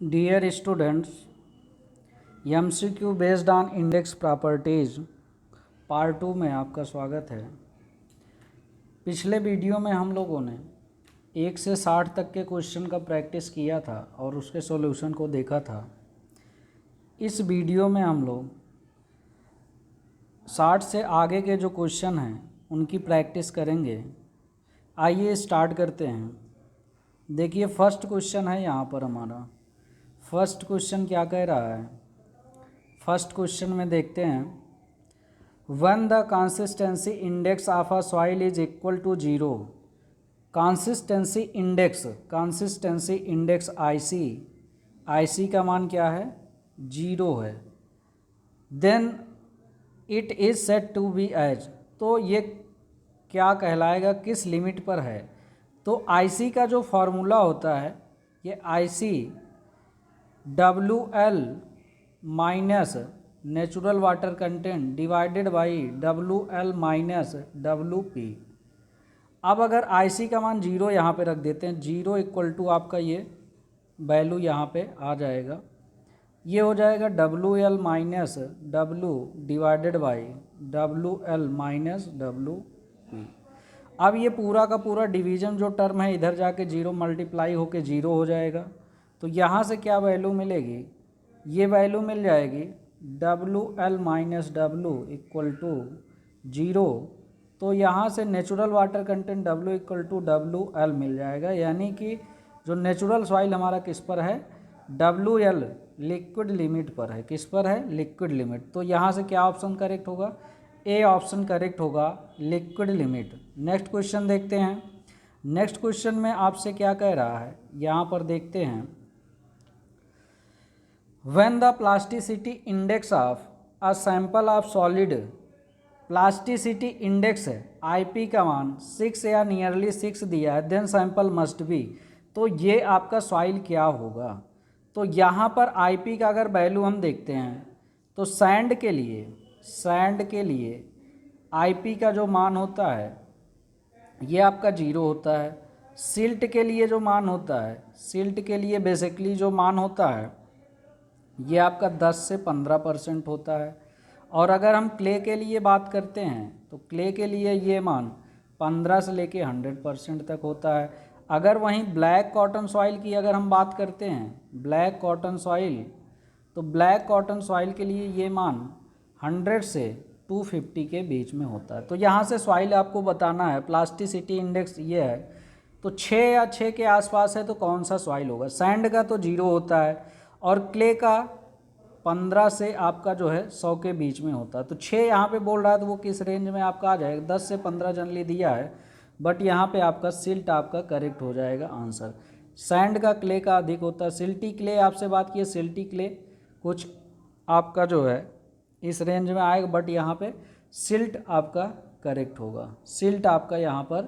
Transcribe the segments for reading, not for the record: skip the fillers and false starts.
Dear students, MCQ based on index properties part 2 में आपका स्वागत है। पिछले वीडियो में हम लोगों ने 1 से 60 तक के क्वेश्चन का प्रैक्टिस किया था और उसके सॉल्यूशन को देखा था। इस वीडियो में हम लोग 60 से आगे के जो क्वेश्चन हैं उनकी प्रैक्टिस करेंगे। आइए स्टार्ट करते हैं। देखिए फर्स्ट क्वेश्चन है यहाँ पर हमारा। फर्स्ट क्वेश्चन क्या कह रहा है? फर्स्ट क्वेश्चन में देखते हैं, when the consistency index of a soil is equal to 0, consistency index IC का मान क्या है? 0 है। Then it is set to be as, तो ये क्या कहलाएगा, किस लिमिट पर है? तो आईसी का जो फॉर्मूला होता है, ये IC WL minus natural water content divided by WL minus WP। अब अगर आईसी का मान 0 यहाँ पे रख देते हैं, 0 इक्वल टू आपका ये वैल्यू यहाँ पे आ जाएगा। ये हो जाएगा WL minus W divided by WL minus WP। अब ये पूरा का पूरा डिवीज़न जो टर्म है इधर जाके 0 मल्टीप्लाई होके 0 हो जाएगा। तो यहाँ से क्या वैल्यू मिलेगी? ये वैल्यू मिल जाएगी WL minus W equal to 0। तो यहाँ से natural water content W equal to WL मिल जाएगा, यानी कि जो नेचुरल सॉइल हमारा किस पर है? WL लिक्विड लिमिट पर है। किस पर है? Liquid limit. तो यहाँ से क्या ऑप्शन करेक्ट होगा? ए ऑप्शन करेक्ट होगा, लिक्विड लिमिट। नेक्स्ट क्वेश्चन देखते हैं। नेक्स्ट क्वेश्चन में आपसे क्या कह रहा है, यहाँ पर देखते हैं, when the plasticity index of a sample of solid, plasticity index है आईपी का मान 6 या नियरली 6 दिया है, देन सैंपल मस्ट बी। तो ये आपका सॉइल क्या होगा? तो यहाँ पर आईपी का अगर वैल्यू हम देखते हैं तो सैंड के लिए आईपी का जो मान होता है ये आपका 0 होता है। सिल्ट के लिए जो मान होता है, सिल्ट के लिए बेसिकली जो मान होता है ये आपका 10 से 15% होता है। और अगर हम क्ले के लिए बात करते हैं तो क्ले के लिए ये मान 15 से लेके 100% तक होता है। अगर वहीं ब्लैक कॉटन सॉइल की अगर हम बात करते हैं, ब्लैक कॉटन सॉइल, तो ब्लैक कॉटन सॉइल के लिए ये मान 100 से 250 के बीच में होता है। तो यहाँ से सॉइल आपको बताना है, प्लास्टिसिटी इंडेक्स ये है, तो 6 या 6 के आसपास है तो कौन सा सॉइल होगा? सैंड का तो 0 होता है और क्ले का 15 से आपका जो है 100 के बीच में होता है। तो 6 यहाँ पे बोल रहा है तो वो किस रेंज में आपका आ जाएगा? 10 से 15 जनरली दिया है, बट यहाँ पे आपका सिल्ट आपका करेक्ट हो जाएगा आंसर। सैंड का क्ले का अधिक होता है। सिल्टी क्ले आपसे बात की है, सिल्टी क्ले कुछ आपका जो है इस रेंज में आएगा, बट यहाँ पे सिल्ट आपका करेक्ट होगा। सिल्ट आपका यहाँ पर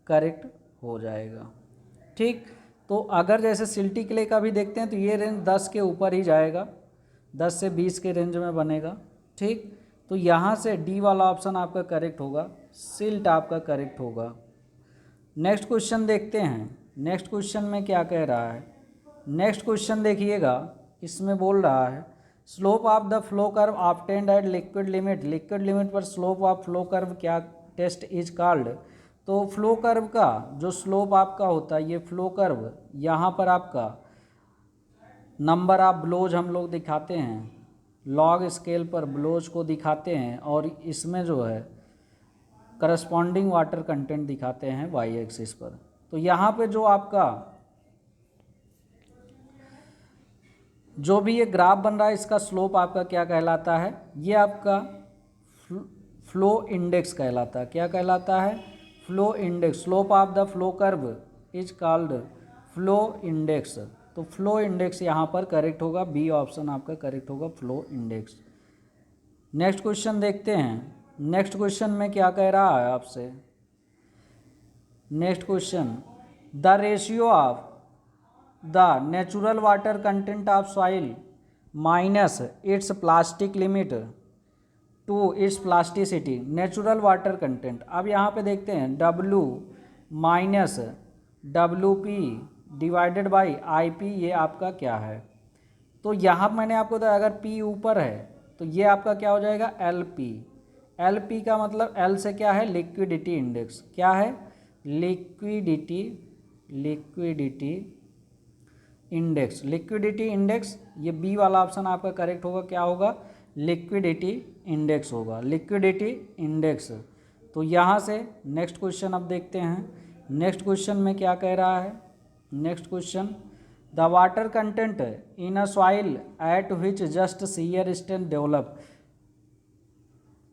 करेक्ट हो जाएगा। ठीक, तो अगर जैसे सिल्टी क्ले का भी देखते हैं तो ये रेंज 10 के ऊपर ही जाएगा, 10 से 20 के रेंज में बनेगा। ठीक, तो यहाँ से डी वाला ऑप्शन आपका करेक्ट होगा, सिल्ट आपका करेक्ट होगा। नेक्स्ट क्वेश्चन देखते हैं। नेक्स्ट क्वेश्चन में क्या कह रहा है? नेक्स्ट क्वेश्चन देखिएगा, इसमें बोल रहा है slope of the flow curve obtained at liquid limit. Liquid limit पर स्लोप ऑफ फ्लो कर्व क्या टेस्ट इज कॉल्ड? तो फ्लो कर्व का जो स्लोप आपका होता है, ये फ्लो कर्व यहाँ पर आपका नंबर ऑफ ब्लोज हम लोग दिखाते हैं, लॉग स्केल पर ब्लोज को दिखाते हैं, और इसमें जो है करस्पॉन्डिंग वाटर कंटेंट दिखाते हैं वाई एक्सिस पर। तो यहाँ पे जो आपका जो भी ये ग्राफ बन रहा है, इसका स्लोप आपका क्या कहलाता है? ये आपका फ्लो इंडेक्स कहलाता है। क्या कहलाता है? Flow index. Slope of the flow curve is called flow index. तो फ्लो इंडेक्स यहाँ पर करेक्ट होगा, बी ऑप्शन आपका करेक्ट होगा, फ्लो इंडेक्स। नेक्स्ट क्वेश्चन देखते हैं। नेक्स्ट क्वेश्चन में क्या कह रहा है आपसे? Next question, the ratio of the natural water content of soil minus its plastic limit to its plasticity, natural water content. अब यहाँ पे देखते हैं W minus WP divided by IP, ये आपका क्या है? तो यहाँ मैंने आपको बताया अगर P ऊपर है तो ये आपका क्या हो जाएगा LP। LP का मतलब L से क्या है लिक्विडिटी इंडेक्स, क्या है लिक्विडिटी इंडेक्स, लिक्विडिटी इंडेक्स। ये बी वाला ऑप्शन आपका करेक्ट होगा, क्या होगा लिक्विडिटी इंडेक्स होगा, लिक्विडिटी इंडेक्स। तो यहाँ से नेक्स्ट क्वेश्चन अब देखते हैं। नेक्स्ट क्वेश्चन में क्या कह रहा है, next question the water content in a soil eight which just shear strength develop,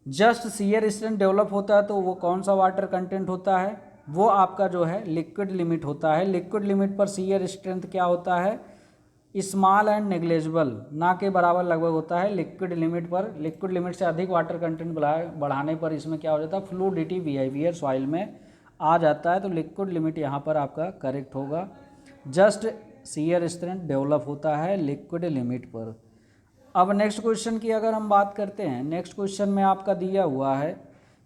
just shear strength develop होता है तो वो कौन सा वाटर कंटेंट होता है, वो आपका जो है लिक्विड लिमिट होता है। लिक्विड लिमिट पर शियर स्ट्रेंथ क्या होता है स्मॉल एंड नेग्लेजिबल, ना के बराबर लगभग होता है लिक्विड लिमिट पर। लिक्विड लिमिट से अधिक वाटर कंटेंट बढ़ाने पर इसमें क्या हो जाता है फ्लूइडिटी बिहेवियर सॉइल में आ जाता है। तो लिक्विड लिमिट यहाँ पर आपका करेक्ट होगा। जस्ट शियर स्ट्रेंथ डेवलप होता है लिक्विड लिमिट पर। अब नेक्स्ट क्वेश्चन की अगर हम बात करते हैं, नेक्स्ट क्वेश्चन में आपका दिया हुआ है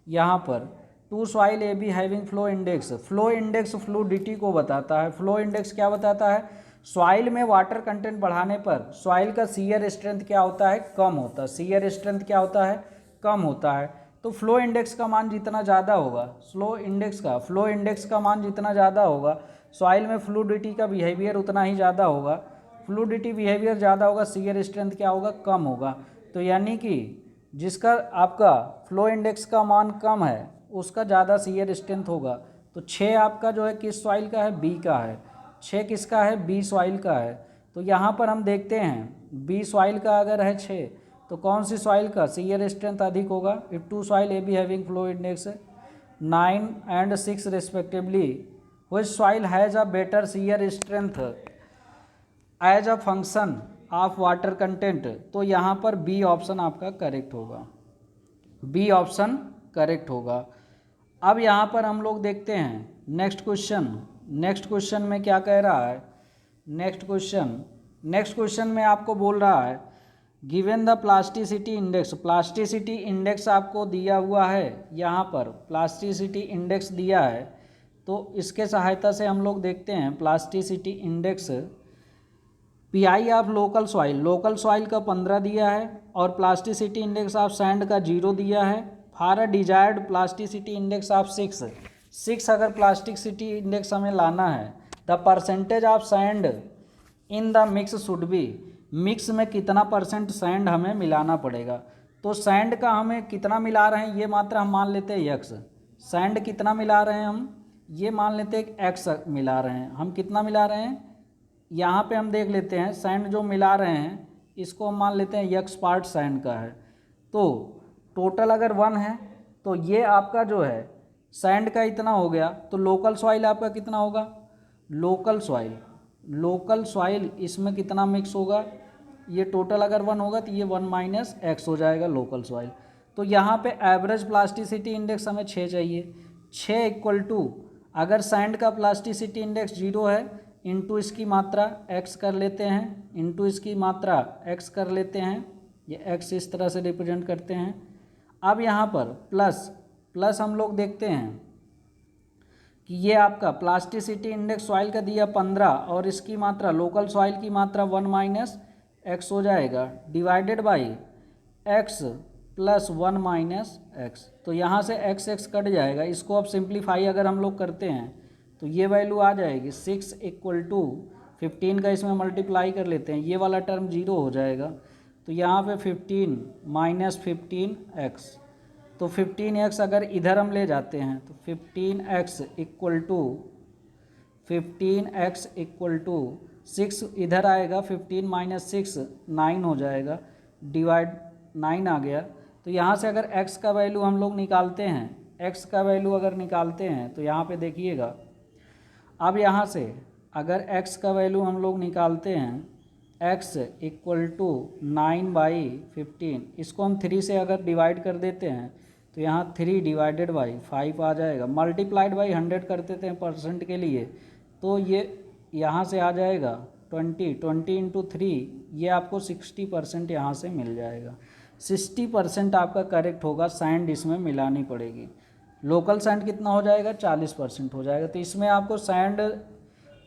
यहाँ पर two soil A B having flow index, flow index fluidity को बताता है। फ्लो इंडेक्स क्या बताता है, सॉइल में वाटर कंटेंट बढ़ाने पर सॉइल का शियर स्ट्रेंथ क्या होता है कम होता है, शियर स्ट्रेंथ क्या होता है कम होता है। तो फ्लो इंडेक्स का मान जितना ज़्यादा होगा, फ्लो इंडेक्स का मान जितना ज़्यादा होगा सॉइल में फ्लूइडिटी का बिहेवियर उतना ही ज़्यादा होगा। फ्लूइडिटी बिहेवियर ज़्यादा होगा, शियर स्ट्रेंथ क्या होगा कम होगा। तो यानी कि जिसका आपका फ्लो इंडेक्स का मान कम है उसका ज़्यादा शियर स्ट्रेंथ होगा। तो 6 आपका जो है किस सॉइल का है बी का है, 6 किसका है बी सॉइल का है। तो यहाँ पर हम देखते हैं बी सॉइल का अगर है 6 तो कौन सी सॉइल का शियर स्ट्रेंथ अधिक होगा, if two soil A B having flow index 9 and 6 respectively, which soil has a better shear strength as a function of water content। तो यहाँ पर बी ऑप्शन आपका करेक्ट होगा, बी ऑप्शन करेक्ट होगा। अब यहाँ पर हम लोग देखते हैं नेक्स्ट क्वेश्चन, नेक्स्ट क्वेश्चन में क्या कह रहा है, नेक्स्ट क्वेश्चन में आपको बोल रहा है given the plasticity index, plasticity index आपको दिया हुआ है, यहाँ पर प्लास्टिसिटी इंडेक्स दिया है। तो इसके सहायता से हम लोग देखते हैं plasticity index pi of local soil का 15 दिया है और प्लास्टिसिटी इंडेक्स ऑफ सैंड का 0 दिया है। For a desired plasticity index of 6 अगर प्लास्टिसिटी इंडेक्स हमें लाना है the percentage of sand in the mix should be, mix में कितना परसेंट सैंड हमें मिलाना पड़ेगा। तो सैंड का हमें कितना मिला रहे हैं ये मात्रा हम मान लेते हैं x, सैंड कितना मिला रहे हैं हम ये मान लेते हैं x मिला रहे हैं, हम कितना मिला रहे हैं यहाँ पे हम देख लेते हैं सैंड जो मिला रहे हैं इसको हम मान लेते हैं x पार्ट सैंड का है। तो टोटल अगर 1 है तो ये आपका जो है सैंड का इतना हो गया। तो लोकल सॉइल आपका कितना होगा, लोकल सॉइल इसमें कितना मिक्स होगा, ये टोटल अगर 1 होगा तो ये 1 - x हो जाएगा लोकल सॉइल। तो यहाँ पे एवरेज प्लास्टिसिटी इंडेक्स हमें 6 चाहिए, 6 इक्वल टू अगर सैंड का प्लास्टिसिटी इंडेक्स 0 है इंटू इसकी मात्रा x कर लेते हैं, इंटू इसकी मात्रा x कर लेते हैं, ये x इस तरह से रिप्रेजेंट करते हैं। अब यहाँ पर प्लस हम लोग देखते हैं कि ये आपका प्लास्टिसिटी इंडेक्स सॉइल का दिया 15 और इसकी मात्रा लोकल सॉइल की मात्रा 1 - x हो जाएगा divided by x plus 1 - x। तो यहाँ से x कट जाएगा, इसको अब सिंप्लीफाई अगर हम लोग करते हैं तो ये वैल्यू आ जाएगी 6 इक्वल टू 15 का इसमें मल्टीप्लाई कर लेते हैं, ये वाला टर्म 0 हो जाएगा। तो यहाँ पे 15 - 15x, तो 15x अगर इधर हम ले जाते हैं तो 15x इक्वल टू 6 इधर आएगा, 15 - 6 9 हो जाएगा, डिवाइड 9 आ गया। तो यहाँ से अगर x का वैल्यू हम लोग निकालते हैं, x का वैल्यू अगर निकालते हैं तो यहाँ पे देखिएगा अब यहाँ से अगर x का वैल्यू हम लोग निकालते हैं x इक्वल टू 9/15, इसको हम 3 से अगर डिवाइड कर देते हैं तो यहाँ 3 डिवाइडेड बाई 5 आ जाएगा, मल्टीप्लाइड बाई 100 कर देते हैं परसेंट के लिए तो ये यहाँ से आ जाएगा 20 इंटू 3, ये आपको 60% यहाँ से मिल जाएगा। 60% आपका करेक्ट होगा, सैंड इसमें मिलानी पड़ेगी। लोकल सैंड कितना हो जाएगा 40% हो जाएगा। तो इसमें आपको sand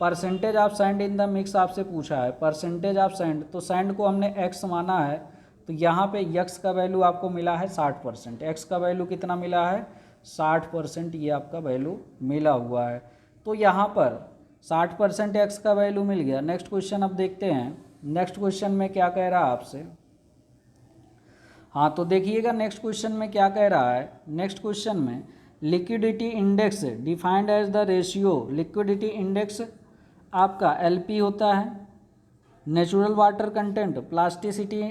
percentage of sand in the mix आपसे पूछा है, परसेंटेज ऑफ सैंड, तो सैंड को हमने एक्स माना है, तो यहाँ पे यक्स का वैल्यू आपको मिला है 60%, एक्स का वैल्यू कितना मिला है 60%, ये आपका वैल्यू मिला हुआ है। तो यहाँ पर 60% एक्स का वैल्यू मिल गया। नेक्स्ट क्वेश्चन अब देखते हैं, नेक्स्ट क्वेश्चन में क्या कह रहा है आपसे। हाँ तो देखिएगा नेक्स्ट क्वेश्चन में क्या कह रहा है। नेक्स्ट क्वेश्चन में liquidity index defined as the ratio, liquidity index आपका एलपी होता है, natural water content, plasticity,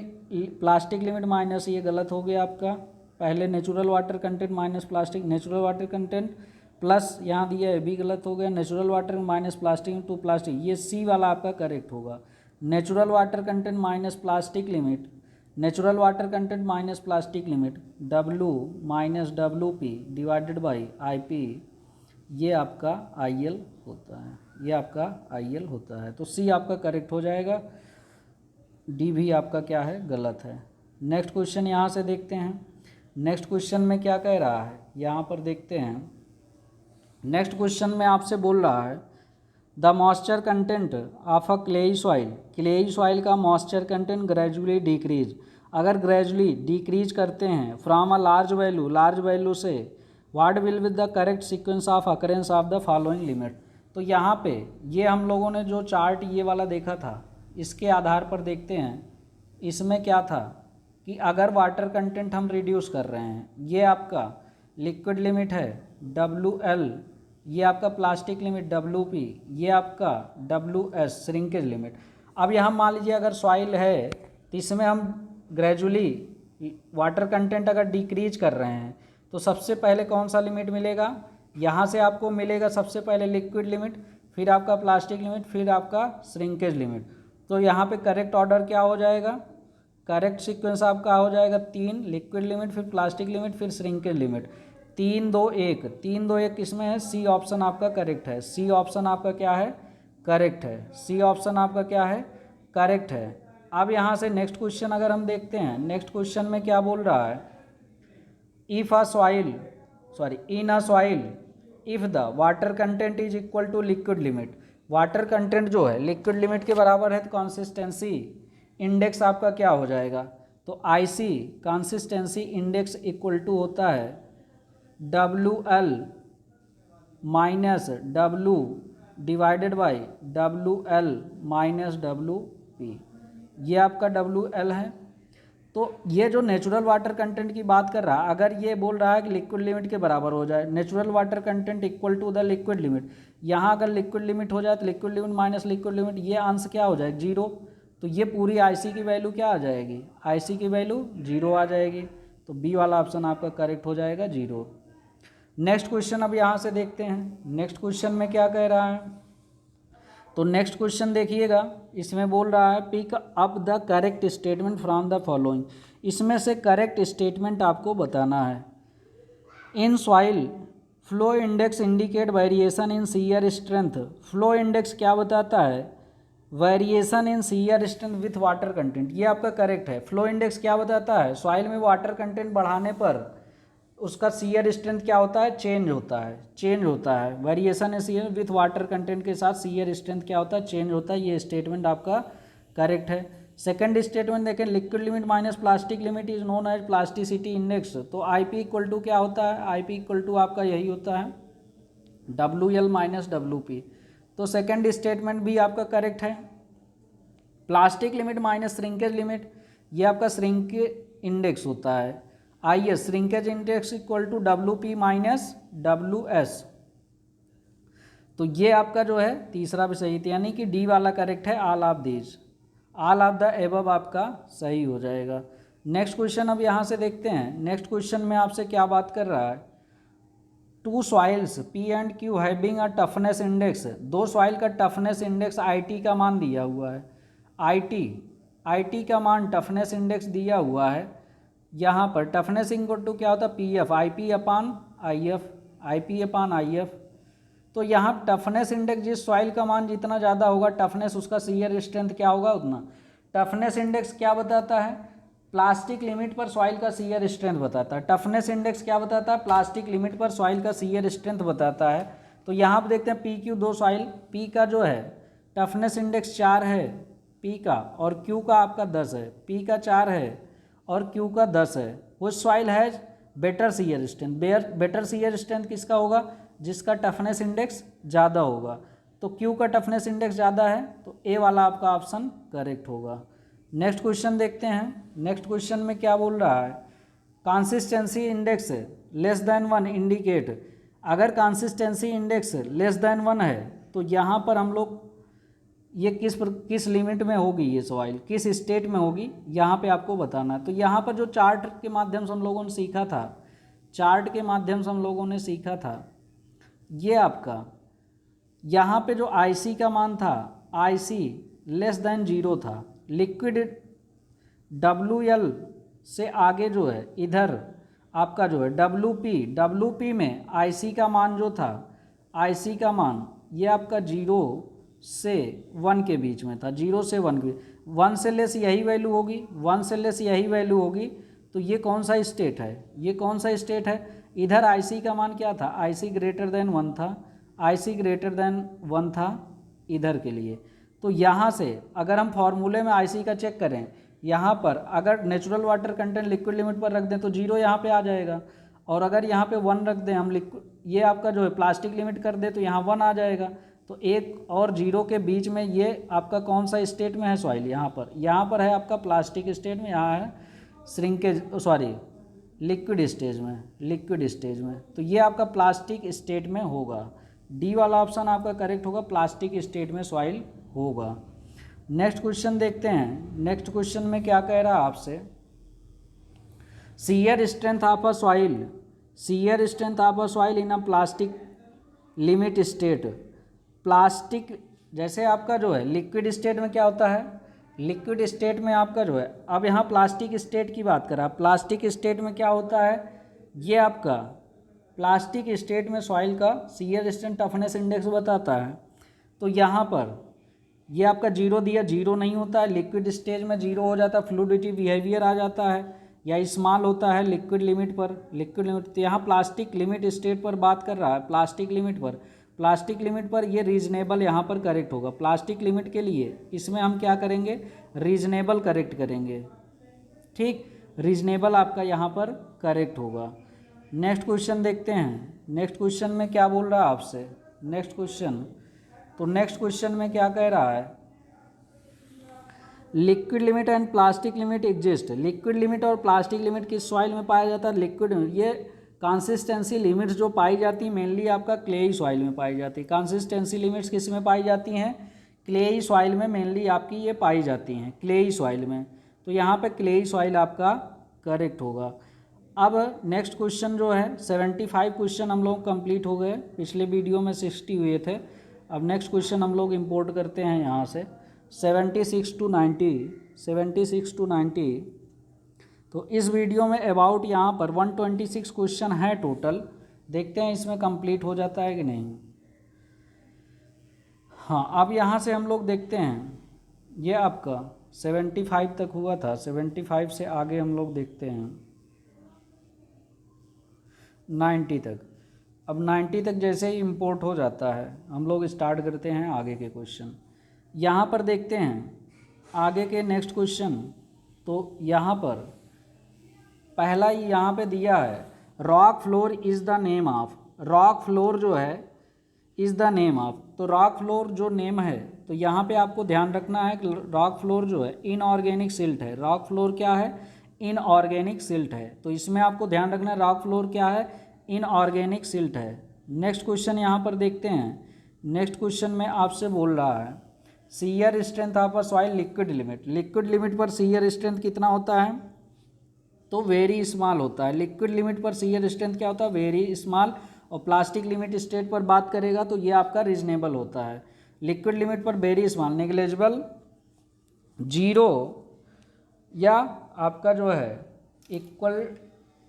plastic limit minus, ये गलत हो गया आपका, पहले natural water content minus plastic, natural water content plus यहाँ दिया है भी गलत हो गया, natural water minus plastic to plastic, ये सी वाला आपका करेक्ट होगा। Natural water content minus plastic limit, natural water content minus plastic limit, W minus WP divided by IP, ये आपका IL होता है, ये आपका IL होता है। तो सी आपका करेक्ट हो जाएगा, डी भी आपका क्या है गलत है। नेक्स्ट क्वेश्चन यहाँ से देखते हैं, नेक्स्ट क्वेश्चन में क्या कह रहा है, यहाँ पर देखते हैं। नेक्स्ट क्वेश्चन में आपसे बोल रहा है the moisture content of a clayey soil, clayey soil का मॉइस्चर कंटेंट ग्रेजुअली डिक्रीज, अगर ग्रेजुअली डिक्रीज करते हैं फ्रॉम अ लार्ज वैल्यू से, what will with the correct sequence of occurrence of the following limit. तो यहाँ पे ये हम लोगों ने जो चार्ट ये वाला देखा था, इसके आधार पर देखते हैं, इसमें क्या था कि अगर वाटर कंटेंट हम रिड्यूस कर रहे हैं, ये आपका लिक्विड लिमिट है WL, ये आपका प्लास्टिक लिमिट WP, ये आपका WS श्रिंकेज लिमिट। अब यहाँ मान लीजिए अगर सॉइल है तो इसमें हम ग्रेजुअली वाटर कंटेंट अगर डिक्रीज कर रहे हैं, तो सबसे पहले कौन सा लिमिट मिलेगा, यहाँ से आपको मिलेगा सबसे पहले लिक्विड लिमिट, फिर आपका प्लास्टिक लिमिट, फिर आपका श्रिंकेज लिमिट। तो यहाँ पे करेक्ट ऑर्डर क्या हो जाएगा, करेक्ट सीक्वेंस आपका हो जाएगा 3 लिक्विड लिमिट, फिर प्लास्टिक लिमिट, फिर श्रिंकेज लिमिट, 3 2 1, 3 2 1 किसमें है, सी ऑप्शन आपका करेक्ट है, सी ऑप्शन आपका क्या है करेक्ट है, सी ऑप्शन आपका क्या है करेक्ट है। अब यहाँ से नेक्स्ट क्वेश्चन अगर हम देखते हैं, नेक्स्ट क्वेश्चन में क्या बोल रहा है, if a soil in a soil if the water content is equal to liquid limit, water content जो है लिक्विड लिमिट के बराबर है, तो कंसिस्टेंसी इंडेक्स आपका क्या हो जाएगा, तो IC consistency index equal to होता है WL minus W divided by WL minus WP, ये आपका WL है। तो ये जो नेचुरल वाटर कंटेंट की बात कर रहा है, अगर ये बोल रहा है कि लिक्विड लिमिट के बराबर हो जाए, natural water content equal to the liquid limit, यहाँ अगर लिक्विड लिमिट हो जाए तो liquid limit minus liquid limit, ये अंश क्या हो जाएगा 0, तो ये पूरी IC की वैल्यू क्या आ जाएगी, IC की वैल्यू 0 आ जाएगी। तो बी वाला ऑप्शन आपका करेक्ट हो जाएगा 0। नेक्स्ट क्वेश्चन अब यहाँ से देखते हैं, नेक्स्ट क्वेश्चन में क्या कह रहा है। तो नेक्स्ट क्वेश्चन देखिएगा, इसमें बोल रहा है pick up the correct statement from the following, इसमें से करेक्ट स्टेटमेंट आपको बताना है। In soil flow index indicate variation in shear strength, flow index क्या बताता है, variation in shear strength with water content, ये आपका करेक्ट है। फ्लो इंडेक्स क्या बताता है, सॉइल में वाटर कंटेंट बढ़ाने पर उसका सीयर स्ट्रेंथ क्या होता है, चेंज होता है। Variation in shear with water content के साथ सीयर स्ट्रेंथ क्या होता है, चेंज होता है। ये स्टेटमेंट आपका करेक्ट है। सेकंड स्टेटमेंट देखें, liquid limit minus plastic limit is known as plasticity index, तो IP इक्वल टू क्या होता है, IP इक्वल टू आपका यही होता है WL माइनस WP, तो सेकंड स्टेटमेंट भी आपका करेक्ट है। Plastic limit minus shrinkage limit, ये आपका श्रिंकेज इंडेक्स होता है, IS shrinkage index equal to WP minus WS, तो ये आपका जो है तीसरा भी सही था, यानी कि डी वाला करेक्ट है, all of these, all of the above आपका सही हो जाएगा। नेक्स्ट क्वेश्चन अब यहाँ से देखते हैं, नेक्स्ट क्वेश्चन में आपसे क्या बात कर रहा है, two soils P and Q having a toughness index, दो सॉइल का टफनेस इंडेक्स IT का मान दिया हुआ है, IT का मान टफनेस इंडेक्स दिया हुआ है। यहाँ पर टफनेस इक्वल टू क्या होता है, PF IP अपान IF, तो यहाँ टफनेस इंडेक्स जिस सॉइल का मान जितना ज़्यादा होगा टफनेस उसका सीयर स्ट्रेंथ क्या होगा उतना। टफनेस इंडेक्स क्या बताता है, प्लास्टिक लिमिट पर सॉइल का सीयर स्ट्रेंथ बताता है। टफनेस इंडेक्स क्या बताता है, प्लास्टिक लिमिट पर सॉइल का सीयर स्ट्रेंथ बताता है। तो यहाँ पर देखते हैं पी क्यू दो सॉइल, पी का जो है टफनेस इंडेक्स 4 है पी का, और क्यू का आपका 10 है। पी का 4 है और क्यू का 10 है। वो soil has better shear strength, better shear strength किसका होगा, जिसका टफनेस इंडेक्स ज़्यादा होगा। तो क्यू का टफनेस इंडेक्स ज़्यादा है, तो ए वाला आपका ऑप्शन करेक्ट होगा। नेक्स्ट क्वेश्चन देखते हैं। नेक्स्ट क्वेश्चन में क्या बोल रहा है, consistency index less than 1 indicate. अगर कंसिस्टेंसी इंडेक्स लेस देन 1 है तो यहाँ पर हम लोग ये किस लिमिट में होगी, ये सॉइल किस स्टेट में होगी, यहाँ पे आपको बताना है। तो यहाँ पर जो चार्ट के माध्यम से हम लोगों ने सीखा था, चार्ट के माध्यम से हम लोगों ने सीखा था, ये आपका यहाँ पे जो IC का मान था, IC लेस देन 0 था। लिक्विड WL से आगे जो है इधर आपका जो है WP में IC का मान जो था, IC का मान ये आपका 0 से 1 के बीच में था, 0 से 1 के, 1 से लेस यही वैल्यू होगी, 1 से लेस यही वैल्यू होगी। तो ये कौन सा स्टेट है, ये कौन सा स्टेट है, इधर IC का मान क्या था, IC ग्रेटर देन 1 था, IC ग्रेटर देन 1 था इधर के लिए। तो यहाँ से अगर हम फॉर्मूले में IC का चेक करें, यहाँ पर अगर natural water content liquid limit पर रख दें तो 0 यहाँ पे आ जाएगा, और अगर यहाँ पे 1 रख दें हम लिक्विड, ये आपका जो है प्लास्टिक लिमिट कर दे तो यहाँ 1 आ जाएगा। तो 1 और 0 के बीच में ये आपका कौन सा स्टेट में है सॉइल, यहाँ पर है आपका प्लास्टिक स्टेट में, यहाँ है श्रिंकेज सॉरी लिक्विड स्टेज में, लिक्विड स्टेज में। तो ये आपका प्लास्टिक स्टेट में होगा, डी वाला ऑप्शन आपका करेक्ट होगा, प्लास्टिक स्टेट में सॉइल होगा। नेक्स्ट क्वेश्चन देखते हैं। नेक्स्ट क्वेश्चन में क्या कह रहा है आपसे, shear strength of a soil, shear strength of a soil in a plastic limit state. Plastic जैसे आपका जो है लिक्विड स्टेट में क्या होता है, लिक्विड स्टेट में आपका जो है, अब यहाँ प्लास्टिक स्टेट की बात करें, प्लास्टिक स्टेट में क्या होता है, ये आपका प्लास्टिक स्टेट में सॉइल का शियर स्ट्रेंथ टफनेस इंडेक्स बताता है। तो यहाँ पर ये आपका 0 दिया, 0 नहीं होता है, लिक्विड स्टेज में 0 हो जाता है, फ्लूइडिटी बिहेवियर आ जाता है, या स्मॉल होता है लिक्विड लिमिट पर, लिक्विड लिमिट। तो यहाँ प्लास्टिक लिमिट स्टेट पर बात कर रहा है, प्लास्टिक लिमिट पर, प्लास्टिक लिमिट पर ये रीजनेबल यहाँ पर करेक्ट होगा। प्लास्टिक लिमिट के लिए इसमें हम क्या करेंगे, रीजनेबल करेक्ट करेंगे, ठीक, रीजनेबल आपका यहाँ पर करेक्ट होगा। नेक्स्ट क्वेश्चन देखते हैं। नेक्स्ट क्वेश्चन में क्या बोल रहा है आपसे, नेक्स्ट क्वेश्चन, तो नेक्स्ट क्वेश्चन में क्या कह रहा है, liquid limit and plastic limit exist. Liquid limit और प्लास्टिक लिमिट किस सॉइल में पाया जाता है, लिक्विड, ये कंसिस्टेंसी लिमिट्स जो पाई जाती हैं मेनली आपका क्लेई सॉइल में पाई जाती है। कंसिस्टेंसी लिमिट्स किस में पाई जाती हैं, क्लेई सॉइल में मेनली आपकी ये पाई जाती हैं, क्लेई सॉइल में। तो यहाँ पे क्लेई सॉइल आपका करेक्ट होगा। अब नेक्स्ट क्वेश्चन जो है 75 क्वेश्चन हम लोग कंप्लीट हो गए, पिछले वीडियो में 60 हुए थे। अब नेक्स्ट क्वेश्चन हम लोग इंपोर्ट करते हैं यहाँ से 76 टू 90। तो इस वीडियो में अबाउट यहाँ पर 126 क्वेश्चन है टोटल, देखते हैं इसमें कंप्लीट हो जाता है कि नहीं। हाँ, अब यहाँ से हम लोग देखते हैं, ये आपका 75 तक हुआ था, 75 से आगे हम लोग देखते हैं 90 तक। अब 90 तक जैसे ही इंपोर्ट हो जाता है हम लोग स्टार्ट करते हैं आगे के क्वेश्चन। यहाँ पर देखते हैं आगे के नेक्स्ट क्वेश्चन। तो यहाँ पर पहला ही यहाँ पे दिया है, rock floor is the name of, rock floor जो है इज़ द नेम ऑफ। तो रॉक फ्लोर जो नेम है, तो यहाँ पे आपको ध्यान रखना है कि रॉक फ्लोर जो है इनऑर्गेनिक सिल्ट है। रॉक फ्लोर क्या है, इनऑर्गेनिक सिल्ट है। तो इसमें आपको ध्यान रखना है रॉक फ्लोर क्या है, इनऑर्गेनिक सिल्ट है। नेक्स्ट क्वेश्चन यहाँ पर देखते हैं। नेक्स्ट क्वेश्चन में आपसे बोल रहा है shear strength of a soil liquid limit. Liquid limit पर शियर स्ट्रेंथ कितना होता है, तो वेरी स्मॉल होता है। लिक्विड लिमिट पर शियर स्ट्रेंथ क्या होता है, वेरी स्मॉल। और प्लास्टिक लिमिट स्टेट पर बात करेगा तो ये आपका रीजनेबल होता है। लिक्विड लिमिट पर वेरी स्मॉल, नेग्लेजिबल, 0 या आपका जो है equal,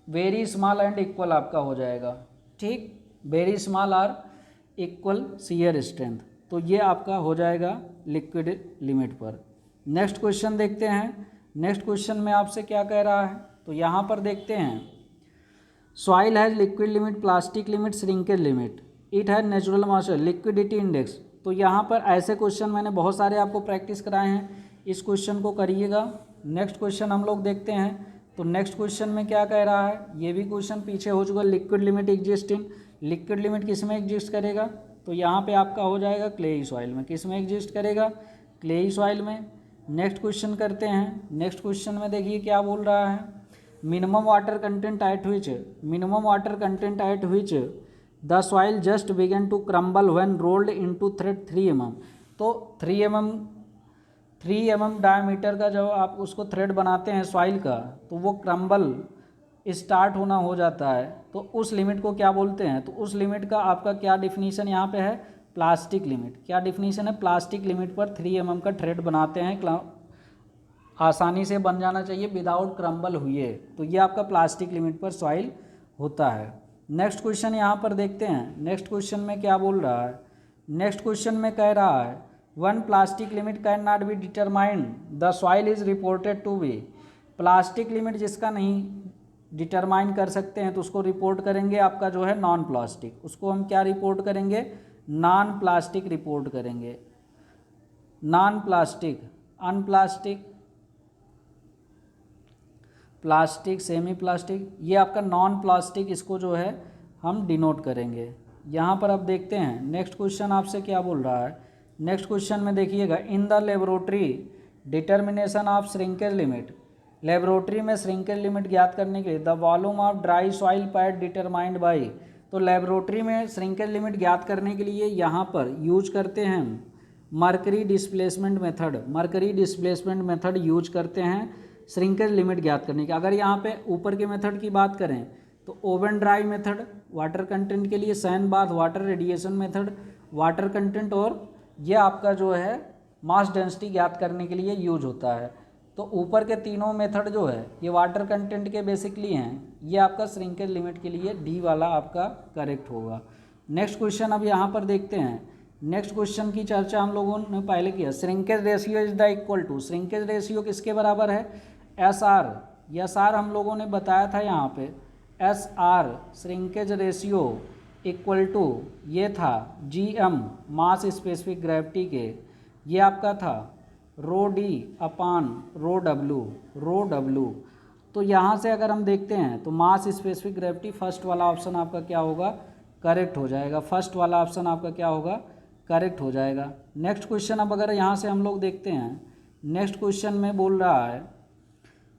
very small and equal आपका हो जाएगा, ठीक, वेरी स्मॉल और इक्वल शियर स्ट्रेंथ। तो ये आपका हो जाएगा लिक्विड लिमिट पर। नेक्स्ट क्वेश्चन देखते हैं। नेक्स्ट क्वेश्चन में आपसे क्या कह रहा है, तो यहाँ पर देखते हैं soil has liquid limit, plastic limit, shrinkage limit. It है नेचुरल मॉइस्चर, लिक्विडिटी इंडेक्स। तो यहाँ पर ऐसे क्वेश्चन मैंने बहुत सारे आपको प्रैक्टिस कराए हैं, इस क्वेश्चन को करिएगा। नेक्स्ट क्वेश्चन हम लोग देखते हैं। तो नेक्स्ट क्वेश्चन में क्या कह रहा है, ये भी क्वेश्चन पीछे हो चुका। Liquid limit exist in, liquid limit किस में एग्जिस्ट करेगा, तो यहाँ पे आपका हो जाएगा क्लेई सॉइल में। किस में एग्जिस्ट करेगा, क्लेई सॉइल में। नेक्स्ट क्वेश्चन करते हैं। नेक्स्ट क्वेश्चन में देखिए क्या बोल रहा है, minimum water content at which, minimum water content at which the soil just began to crumble when rolled into thread 3 mm। तो 3 mm डायमीटर का जब आप उसको थ्रेड बनाते हैं सॉइल का, तो वो क्रम्बल स्टार्ट होना हो जाता है, तो उस लिमिट को क्या बोलते हैं। तो उस लिमिट का आपका क्या डिफिनीशन यहाँ पे है, प्लास्टिक लिमिट। क्या डिफिनीशन है, प्लास्टिक लिमिट पर 3 mm का थ्रेड बनाते हैं, आसानी से बन जाना चाहिए विदाउट क्रम्बल हुए, तो ये आपका प्लास्टिक लिमिट पर सॉइल होता है। नेक्स्ट क्वेश्चन यहाँ पर देखते हैं। नेक्स्ट क्वेश्चन में क्या बोल रहा है, नेक्स्ट क्वेश्चन में कह रहा है one plastic limit can not be determined the soil is reported to be. Plastic limit जिसका नहीं डिटरमाइन कर सकते हैं तो उसको रिपोर्ट करेंगे आपका जो है नॉन प्लास्टिक, उसको हम क्या रिपोर्ट करेंगे, नॉन प्लास्टिक रिपोर्ट करेंगे। Non plastic, unplastic, plastic, semi plastic, ये आपका नॉन प्लास्टिक, इसको जो है हम डिनोट करेंगे। यहाँ पर अब देखते हैं नेक्स्ट क्वेश्चन आपसे क्या बोल रहा है। नेक्स्ट क्वेश्चन में देखिएगा, in the laboratory determination of shrinkage limit, laboratory में श्रिंकेज लिमिट ज्ञात करने के लिए the volume of dry soil pad determined by. तो लेबोरेटरी में श्रिंकेज लिमिट ज्ञात करने के लिए यहाँ पर यूज करते हैं mercury displacement method, mercury displacement method use करते हैं श्रिंकेज लिमिट ज्ञात करने की। अगर यहाँ पे ऊपर के मेथड की बात करें तो oven dry method water content के लिए, sand bath water radiation method water content, और ये आपका जो है मास डेंसिटी ज्ञात करने के लिए यूज होता है। तो ऊपर के तीनों मेथड जो है ये वाटर कंटेंट के बेसिकली हैं, ये आपका श्रिंकेज लिमिट के लिए डी वाला आपका करेक्ट होगा। नेक्स्ट क्वेश्चन अब यहाँ पर देखते हैं। नेक्स्ट क्वेश्चन की चर्चा हम लोगों ने पहले किया, shrinkage ratio is the equal to, shrinkage ratio किसके बराबर है, एस आर। एस आर हम लोगों ने बताया था यहाँ पे, S R shrinkage ratio equal to ये था G M mass specific gravity के, ये आपका था रो डी अपान रो डब्लू, रो डब्लू। तो यहाँ से अगर हम देखते हैं तो मास स्पेसिफिक ग्रेविटी फर्स्ट वाला ऑप्शन आपका क्या होगा, करेक्ट हो जाएगा। फर्स्ट वाला ऑप्शन आपका क्या होगा, करेक्ट हो जाएगा। नेक्स्ट क्वेश्चन अब अगर यहाँ से हम लोग देखते हैं, नेक्स्ट क्वेश्चन में बोल रहा है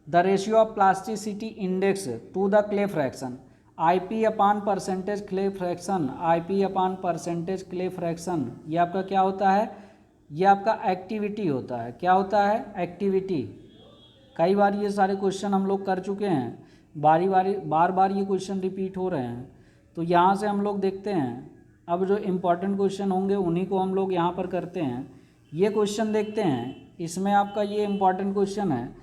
the ratio of plasticity index to the clay fraction, I P upon percentage clay fraction, I P upon percentage clay fraction, ये आपका क्या होता है, ये आपका एक्टिविटी होता है। क्या होता है, एक्टिविटी। कई बार ये सारे क्वेश्चन हम लोग कर चुके हैं, बार बार ये क्वेश्चन रिपीट हो रहे हैं। तो यहाँ से हम लोग देखते हैं, अब जो इम्पॉर्टेंट क्वेश्चन होंगे उन्हीं को हम लोग यहाँ पर करते हैं। ये क्वेश्चन देखते हैं, इसमें आपका ये इम्पॉर्टेंट क्वेश्चन है,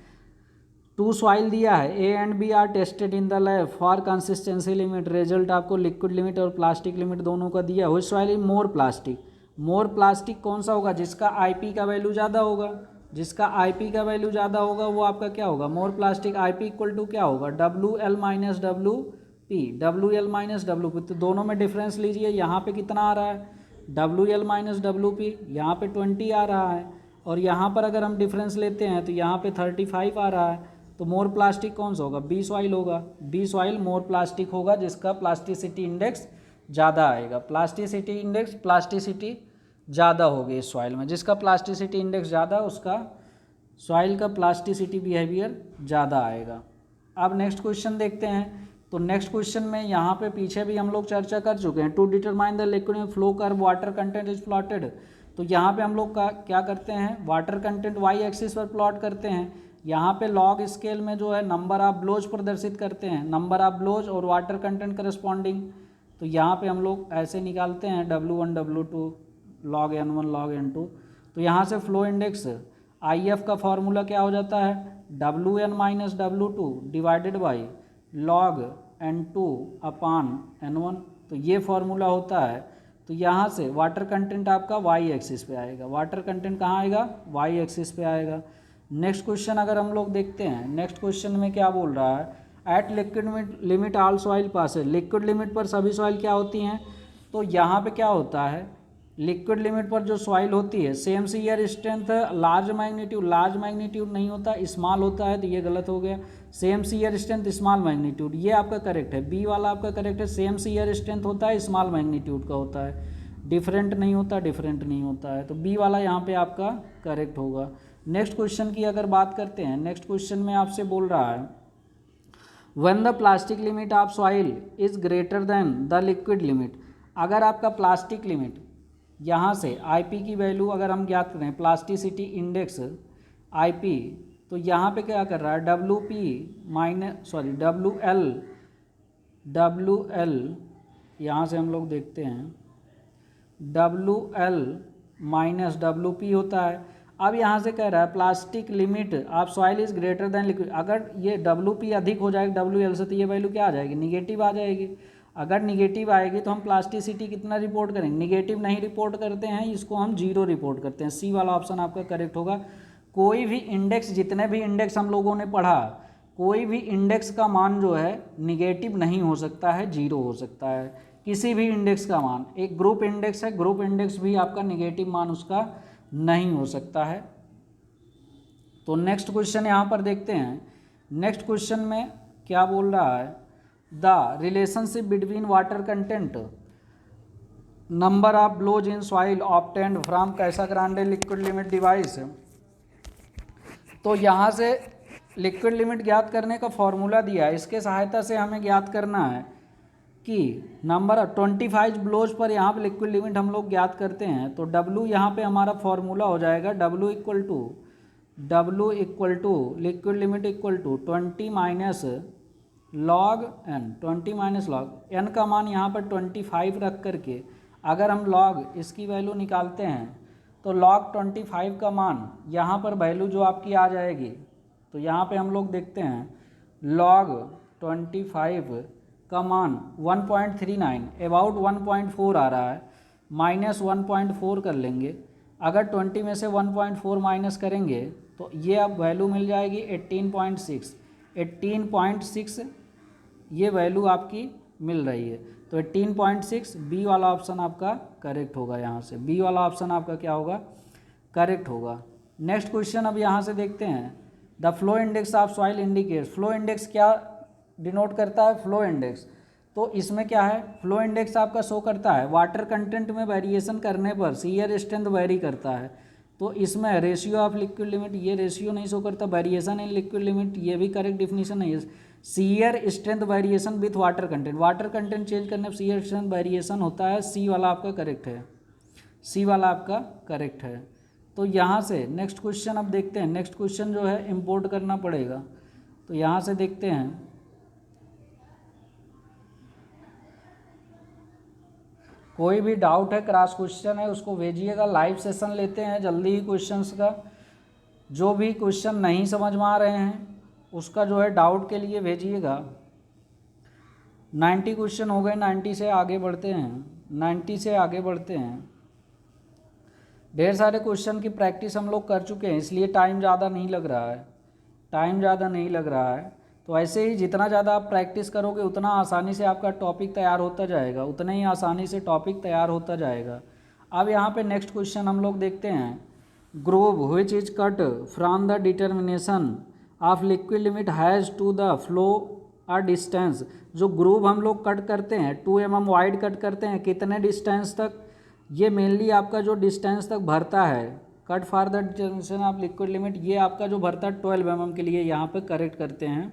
टू सॉइल दिया है, A and B are tested in the lab for consistency limit, result आपको लिक्विड लिमिट और प्लास्टिक लिमिट दोनों का दिया। Which soil is more plastic, more plastic कौन सा होगा, जिसका आईपी का वैल्यू ज़्यादा होगा, जिसका आईपी का वैल्यू ज़्यादा होगा वो आपका क्या होगा, more plastic. IP equal to क्या होगा, W L minus W P, W L minus W P. तो दोनों में डिफरेंस लीजिए, यहाँ पे कितना आ रहा है, W L minus W P, यहाँ पे 20 आ रहा है, और यहाँ पर अगर हम डिफरेंस लेते हैं तो यहाँ पे 35 आ रहा है। तो मोर प्लास्टिक कौन सा होगा, बी सॉइल होगा, बी सॉइल मोर प्लास्टिक होगा, जिसका प्लास्टिसिटी इंडेक्स ज़्यादा आएगा। प्लास्टिसिटी इंडेक्स, प्लास्टिसिटी ज़्यादा होगी इस सॉइल में, जिसका प्लास्टिसिटी इंडेक्स ज़्यादा, उसका सॉइल का प्लास्टिसिटी बिहेवियर ज़्यादा आएगा। अब नेक्स्ट क्वेश्चन देखते हैं। तो नेक्स्ट क्वेश्चन में यहाँ पे पीछे भी हम लोग चर्चा कर चुके हैं, टू डिटरमाइन द लिक्विड में flow curve water content is plotted. तो यहाँ पे हम लोग का क्या करते हैं, वाटर कंटेंट वाई एक्सिस पर प्लॉट करते हैं। यहाँ पे लॉग स्केल में जो है नंबर ऑफ ब्लोज प्रदर्शित करते हैं, नंबर ऑफ ब्लोज और वाटर कंटेंट करस्पॉन्डिंग। तो यहाँ पे हम लोग ऐसे निकालते हैं W1 W2 log N1 log N2। तो यहाँ से फ्लो इंडेक्स IF का फॉर्मूला क्या हो जाता है, WN minus W2 divided by log N2 upon N1। तो ये फॉर्मूला होता है। तो यहाँ से वाटर कंटेंट आपका वाई एक्सिस पे आएगा, वाटर कंटेंट कहाँ आएगा, वाई एक्सिस पे आएगा। नेक्स्ट क्वेश्चन अगर हम लोग देखते हैं, नेक्स्ट क्वेश्चन में क्या बोल रहा है, at liquid limit all soil passes, liquid limit पर सभी सॉइल क्या होती हैं, तो यहाँ पे क्या होता है, लिक्विड लिमिट पर जो सॉइल होती है same shear strength large magnitude नहीं होता, स्मॉल होता है, तो ये गलत हो गया। Same shear strength small magnitude, ये आपका करेक्ट है, बी वाला आपका करेक्ट है। सेम सीयर स्ट्रेंथ होता है, स्मॉल मैग्नीट्यूड का होता है, डिफरेंट नहीं होता है, तो बी वाला यहाँ पे आपका करेक्ट होगा। नेक्स्ट क्वेश्चन की अगर बात करते हैं, नेक्स्ट क्वेश्चन में आपसे बोल रहा है when the plastic limit of soil is greater than the liquid limit. अगर आपका प्लास्टिक लिमिट यहाँ से आईपी की वैल्यू अगर हम ज्ञात करें, प्लास्टिसिटी इंडेक्स आईपी, तो यहाँ पे क्या कर रहा है, डब्ल्यू एल यहाँ से हम लोग देखते हैं WL माइनस WP होता है। अब यहाँ से कह रहा है plastic limit of soil is greater than liquid. अगर ये WP अधिक हो जाएगा WL से, तो ये वैल्यू क्या आ जाएगी, निगेटिव आ जाएगी। अगर निगेटिव आएगी तो हम प्लास्टिसिटी कितना रिपोर्ट करेंगे, निगेटिव नहीं रिपोर्ट करते हैं, इसको हम 0 रिपोर्ट करते हैं। सी वाला ऑप्शन आपका करेक्ट होगा। कोई भी इंडेक्स, जितने भी इंडेक्स हम लोगों ने पढ़ा, कोई भी इंडेक्स का मान जो है निगेटिव नहीं हो सकता है, 0 हो सकता है किसी भी इंडेक्स का मान। एक ग्रुप इंडेक्स है, ग्रुप इंडेक्स भी आपका निगेटिव मान उसका नहीं हो सकता है। तो नेक्स्ट क्वेश्चन यहाँ पर देखते हैं। नेक्स्ट क्वेश्चन में क्या बोल रहा है, the relationship between water content number of blows in soil obtained from Casagrande liquid limit device. तो यहाँ से लिक्विड लिमिट ज्ञात करने का फॉर्मूला दिया है, इसके सहायता से हमें ज्ञात करना है कि नंबर 25 ब्लोज पर यहाँ पे लिक्विड लिमिट हम लोग ज्ञात करते हैं। तो W यहाँ पे हमारा फॉर्मूला हो जाएगा W equal to liquid limit equal to 20 minus log n, 20 minus log n का मान यहाँ पर 25 रख करके अगर हम लॉग इसकी वैल्यू निकालते हैं तो log 25 का मान यहाँ पर वैल्यू जो आपकी आ जाएगी, तो यहाँ पे हम लोग देखते हैं log 25 का मान 1.39 अबाउट 1.4 आ रहा है, माइनस 1.4 कर लेंगे। अगर 20 में से 1.4 माइनस करेंगे तो ये अब वैल्यू मिल जाएगी 18.6 ये वैल्यू आपकी मिल रही है। तो 18.6 बी वाला ऑप्शन आपका करेक्ट होगा। यहाँ से बी वाला ऑप्शन आपका क्या होगा, करेक्ट होगा। नेक्स्ट क्वेश्चन अब यहाँ से देखते हैं, the flow index of soil indicates. Flow index क्या डिनोट करता है, फ्लो इंडेक्स। तो इसमें क्या है, फ्लो इंडेक्स आपका शो करता है वाटर कंटेंट में वेरिएशन करने पर सीयर स्ट्रेंथ वेरी करता है। तो इसमें रेशियो ऑफ लिक्विड लिमिट, ये रेशियो नहीं शो करता, वेरिएशन इन लिक्विड लिमिट, ये भी करेक्ट डिफिनीशन नहीं है। Shear strength variation with water content, water content change करने पर सीयर स्ट्रेंथ वेरिएशन होता है। सी वाला आपका करेक्ट है, सी वाला आपका करेक्ट है। तो यहाँ से नेक्स्ट क्वेश्चन अब देखते हैं। नेक्स्ट क्वेश्चन जो है इंपोर्ट करना पड़ेगा, तो यहाँ से देखते हैं। कोई भी डाउट है, क्रॉस क्वेश्चन है, उसको भेजिएगा। लाइव सेशन लेते हैं जल्दी ही क्वेश्चंस का। जो भी क्वेश्चन नहीं समझ में आ रहे हैं उसका जो है डाउट के लिए भेजिएगा। 90 क्वेश्चन हो गए, 90 से आगे बढ़ते हैं। ढेर सारे क्वेश्चन की प्रैक्टिस हम लोग कर चुके हैं, इसलिए टाइम ज़्यादा नहीं लग रहा है। तो ऐसे ही जितना ज़्यादा आप प्रैक्टिस करोगे उतना आसानी से आपका टॉपिक तैयार होता जाएगा, उतना ही आसानी से टॉपिक तैयार होता जाएगा। अब यहाँ पे नेक्स्ट क्वेश्चन हम लोग देखते हैं, groove which is cut from the determination of liquid limit has to the flow a distance. जो ग्रूव हम लोग कट करते हैं 2 mm वाइड कट करते हैं, कितने डिस्टेंस तक, ये मेनली आपका जो डिस्टेंस तक भरता है, cut for the determination of liquid limit, ये आपका जो भरता है 12 mm के लिए यहाँ पे करेक्ट करते हैं।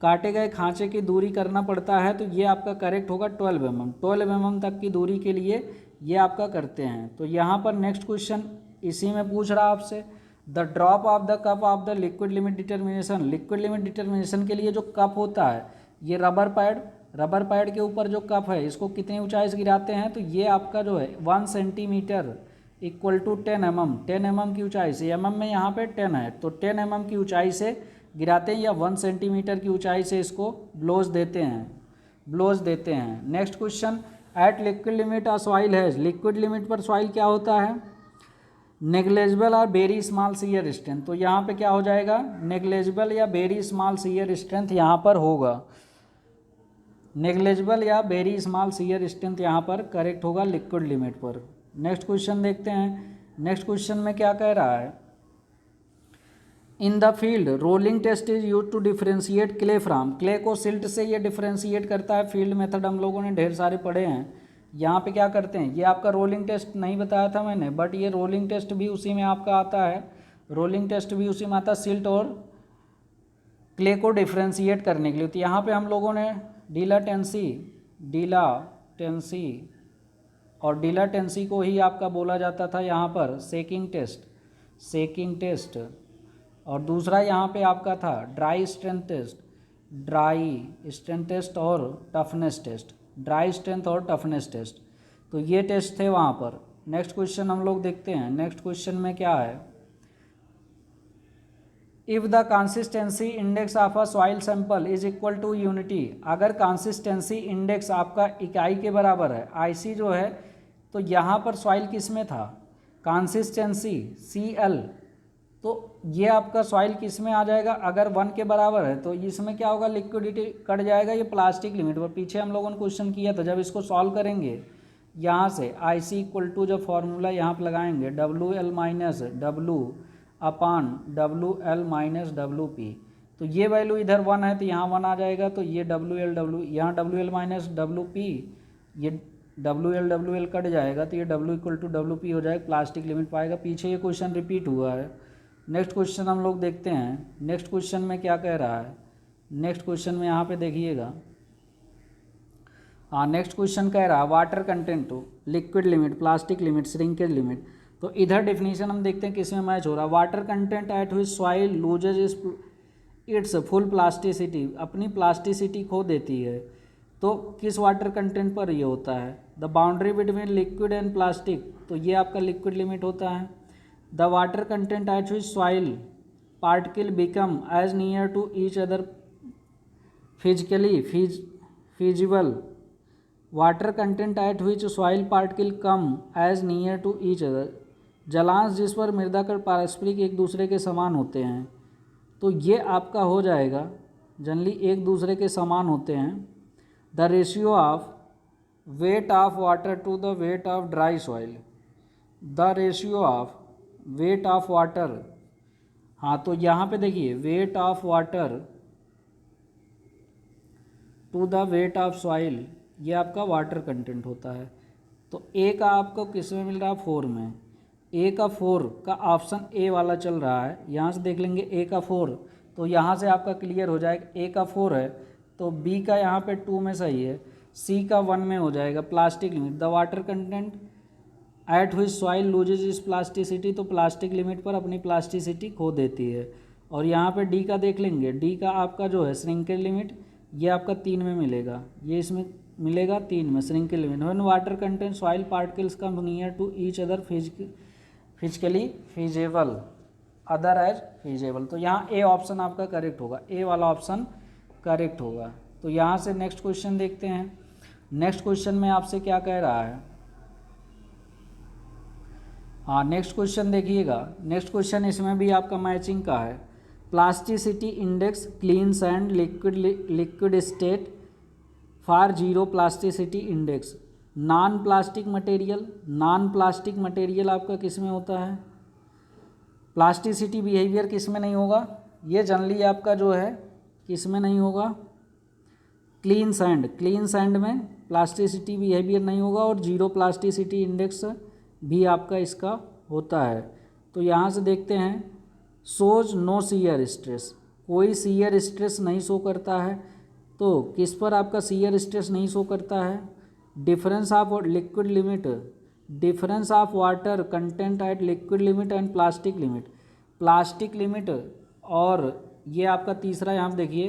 काटे गए खांचे की दूरी करना पड़ता है, तो ये आपका करेक्ट होगा 12 mm तक की दूरी के लिए ये आपका करते हैं। तो यहाँ पर नेक्स्ट क्वेश्चन इसी में पूछ रहा आपसे, the drop of the cup of the liquid limit determination. Liquid limit determination के लिए जो कप होता है, ये रबर पैड के ऊपर जो कप है इसको कितनी ऊंचाई से गिराते हैं, तो ये आपका जो है 1 centimetre equal to 10 mm, 10 mm की ऊंचाई से, mm में यहाँ पे 10 है, तो 10 mm की ऊंचाई से गिराते हैं या 1 सेंटीमीटर की ऊंचाई से इसको ब्लोज देते हैं। Next question, at liquid limit of soil है, लिक्विड लिमिट पर सॉइल क्या होता है, नेग्लेजिबल और वेरी स्मॉल सीयर स्ट्रेंथ। तो यहाँ पे क्या हो जाएगा, नेग्लेजिबल या वेरी स्मॉल सीयर स्ट्रेंथ यहाँ पर होगा। नेग्लेजिबल या वेरी स्मॉल शियर स्ट्रेंथ यहाँ पर करेक्ट होगा लिक्विड लिमिट पर। नेक्स्ट क्वेश्चन देखते हैं। नेक्स्ट क्वेश्चन में क्या कह रहा है, in the field rolling test is use to differentiate clay from, clay को सिल्ट से ये डिफ्रेंशिएट करता है। फील्ड मेथड हम लोगों ने ढेर सारे पढ़े हैं। यहाँ पे क्या करते हैं, ये आपका रोलिंग टेस्ट नहीं बताया था मैंने, बट ये रोलिंग टेस्ट भी उसी में आपका आता है, रोलिंग टेस्ट भी उसी में आता है सिल्ट और क्ले को डिफ्रेंशिएट करने के लिए। तो यहाँ पे हम लोगों ने डीलाटेंसी को ही आपका बोला जाता था यहाँ पर सेकिंग टेस्ट, और दूसरा यहाँ पे आपका था ड्राई स्ट्रेंथ टेस्ट और टफनेस टेस्ट, तो ये टेस्ट थे वहाँ पर। नेक्स्ट क्वेश्चन हम लोग देखते हैं। नेक्स्ट क्वेश्चन में क्या है, if the consistency index of a soil sample is equal to unity, अगर कंसिस्टेंसी इंडेक्स आपका इकाई के बराबर है, IC जो है, तो यहाँ पर सॉइल किस में था, कंसिस्टेंसी CL, तो ये आपका सॉइल किस में आ जाएगा, अगर 1 के बराबर है तो इसमें क्या होगा, लिक्विडिटी कट जाएगा, ये प्लास्टिक लिमिट पर। पीछे हम लोगों ने क्वेश्चन किया था, जब इसको सॉल्व करेंगे यहाँ से IC इक्वल टू जब फॉर्मूला यहाँ पर लगाएंगे WL माइनस W अपान WL माइनस WP, तो ये वैल्यू इधर 1 है तो यहाँ 1 आ जाएगा, तो ये यहाँ WL माइनस WP, ये WL कट जाएगा, तो ये W इक्वल टू WP हो जाएगा, प्लास्टिक लिमिट पाएगा। पीछे ये क्वेश्चन रिपीट हुआ है। नेक्स्ट क्वेश्चन हम लोग देखते हैं। नेक्स्ट क्वेश्चन में क्या कह रहा है, नेक्स्ट क्वेश्चन में यहाँ पे देखिएगा, हाँ नेक्स्ट क्वेश्चन कह रहा है water content to liquid limit, plastic limit, shrinkage limit. तो इधर डेफिनेशन हम देखते हैं किस में मैच हो रहा है, water content at which soil loses it's full plasticity, अपनी प्लास्टिसिटी खो देती है, तो किस वाटर कंटेंट पर ये होता है, the boundary between liquid and plastic, तो ये आपका लिक्विड लिमिट होता है। The water content at which soil particle become as near to each other physically feasible, water content at which soil particle come as near to each other, जलांश जिस पर मृदा कण पारस्परिक एक दूसरे के समान होते हैं, तो ये आपका हो जाएगा, जनरली एक दूसरे के समान होते हैं। The ratio of weight of water to the weight of dry soil, the ratio of weight of water, हाँ तो यहाँ पे देखिए weight of water to the weight of soil, ये आपका वाटर कंटेंट होता है। तो ए का आपको किस में मिल रहा है, 4 में, ए का 4 का ऑप्शन ए वाला चल रहा है। यहाँ से देख लेंगे ए का 4, तो यहाँ से आपका क्लियर हो जाएगा, ए का 4 है तो बी का यहाँ पे 2 में सही है, सी का 1 में हो जाएगा, plastic limit, the water content at which soil loses इस प्लास्टिसिटी, तो प्लास्टिक लिमिट पर अपनी प्लास्टिसिटी खो देती है। और यहाँ पे डी का देख लेंगे, डी का आपका जो है श्रिंकेज लिमिट, ये आपका 3 में मिलेगा, ये इसमें मिलेगा 3 में shrinkage limit. When water content soil particles come near to each other physically feasible other as feasible, तो यहाँ ए ऑप्शन आपका करेक्ट होगा, ए वाला ऑप्शन करेक्ट होगा। तो यहाँ से नेक्स्ट क्वेश्चन देखते हैं। नेक्स्ट क्वेश्चन में आपसे क्या कह रहा है, हाँ नेक्स्ट क्वेश्चन देखिएगा। नेक्स्ट क्वेश्चन इसमें भी आपका मैचिंग का है, plasticity index clean sand liquid state for zero plasticity index, non plastic material आपका किस में होता है, प्लास्टिसिटी बिहेवियर किस में नहीं होगा, ये जनरली आपका जो है किस में नहीं होगा, क्लीन सैंड में प्लास्टिसिटी बिहेवियर नहीं होगा, और जीरो प्लास्टिसिटी इंडेक्स भी आपका इसका होता है। तो यहाँ से देखते हैं, शोज नो शियर स्ट्रेस, कोई शियर स्ट्रेस नहीं शो करता है, तो किस पर आपका शियर स्ट्रेस नहीं शो करता है, difference of liquid limit, difference of water content eight liquid limit and plastic limit, और ये आपका तीसरा यहाँ देखिए,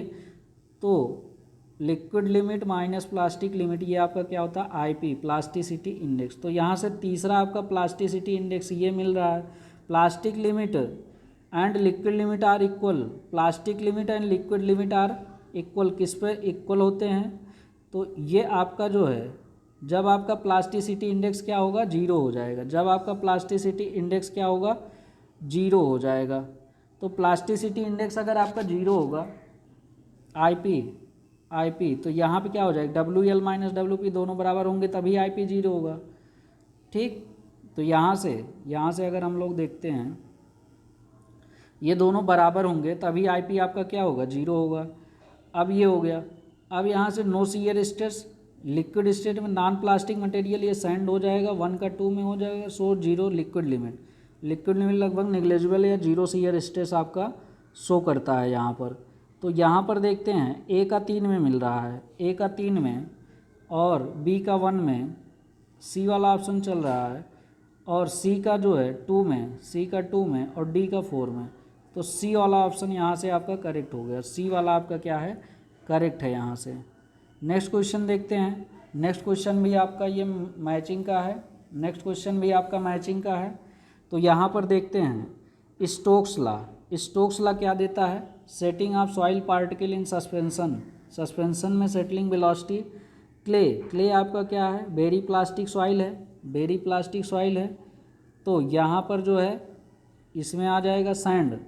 तो liquid limit minus plastic limit, ये आपका क्या होता है IP प्लास्टिसिटी इंडेक्स। तो यहाँ से तीसरा आपका प्लास्टिसिटी इंडेक्स ये मिल रहा है, plastic limit and liquid limit are equal, plastic limit and liquid limit are equal, किस पे इक्वल होते हैं, तो ये आपका जो है, जब आपका प्लास्टिसिटी इंडेक्स क्या होगा, 0 हो जाएगा, जब आपका प्लास्टिसिटी इंडेक्स क्या होगा, 0 हो जाएगा। तो प्लास्टिसिटी इंडेक्स अगर आपका 0 होगा IP, IP, तो यहाँ पे क्या हो जाएगा WL माइनस WP दोनों बराबर होंगे तभी IP 0 होगा। ठीक, तो यहाँ से अगर हम लोग देखते हैं ये दोनों बराबर होंगे तभी IP आपका क्या होगा 0 होगा। अब ये हो गया। अब यहाँ से no shear stress, liquid state में नॉन प्लास्टिक मटेरियल ये सैंड हो जाएगा, 1 का 2 में हो जाएगा। सो 0 लिक्विड लिमिट लगभग निग्लेजिबल या 0 शियर स्ट्रेस आपका शो करता है यहाँ पर। तो यहाँ पर देखते हैं A का 3 में मिल रहा है, A का 3 में और B का 1 में, C वाला ऑप्शन चल रहा है और C का जो है 2 में, C का 2 में और D का 4 में। तो C वाला ऑप्शन यहाँ से आपका करेक्ट हो गया, C वाला आपका क्या है करेक्ट है यहाँ से। नेक्स्ट क्वेश्चन देखते हैं। नेक्स्ट क्वेश्चन भी आपका ये मैचिंग का है, नेक्स्ट क्वेश्चन भी आपका मैचिंग का है। तो यहाँ पर देखते हैं स्टोक्स ला क्या देता है, setting of soil particle in suspension में सेटलिंग वेलोसिटी। क्ले आपका क्या है बेरी प्लास्टिक सॉइल है। तो यहाँ पर जो है इसमें आ जाएगा sand,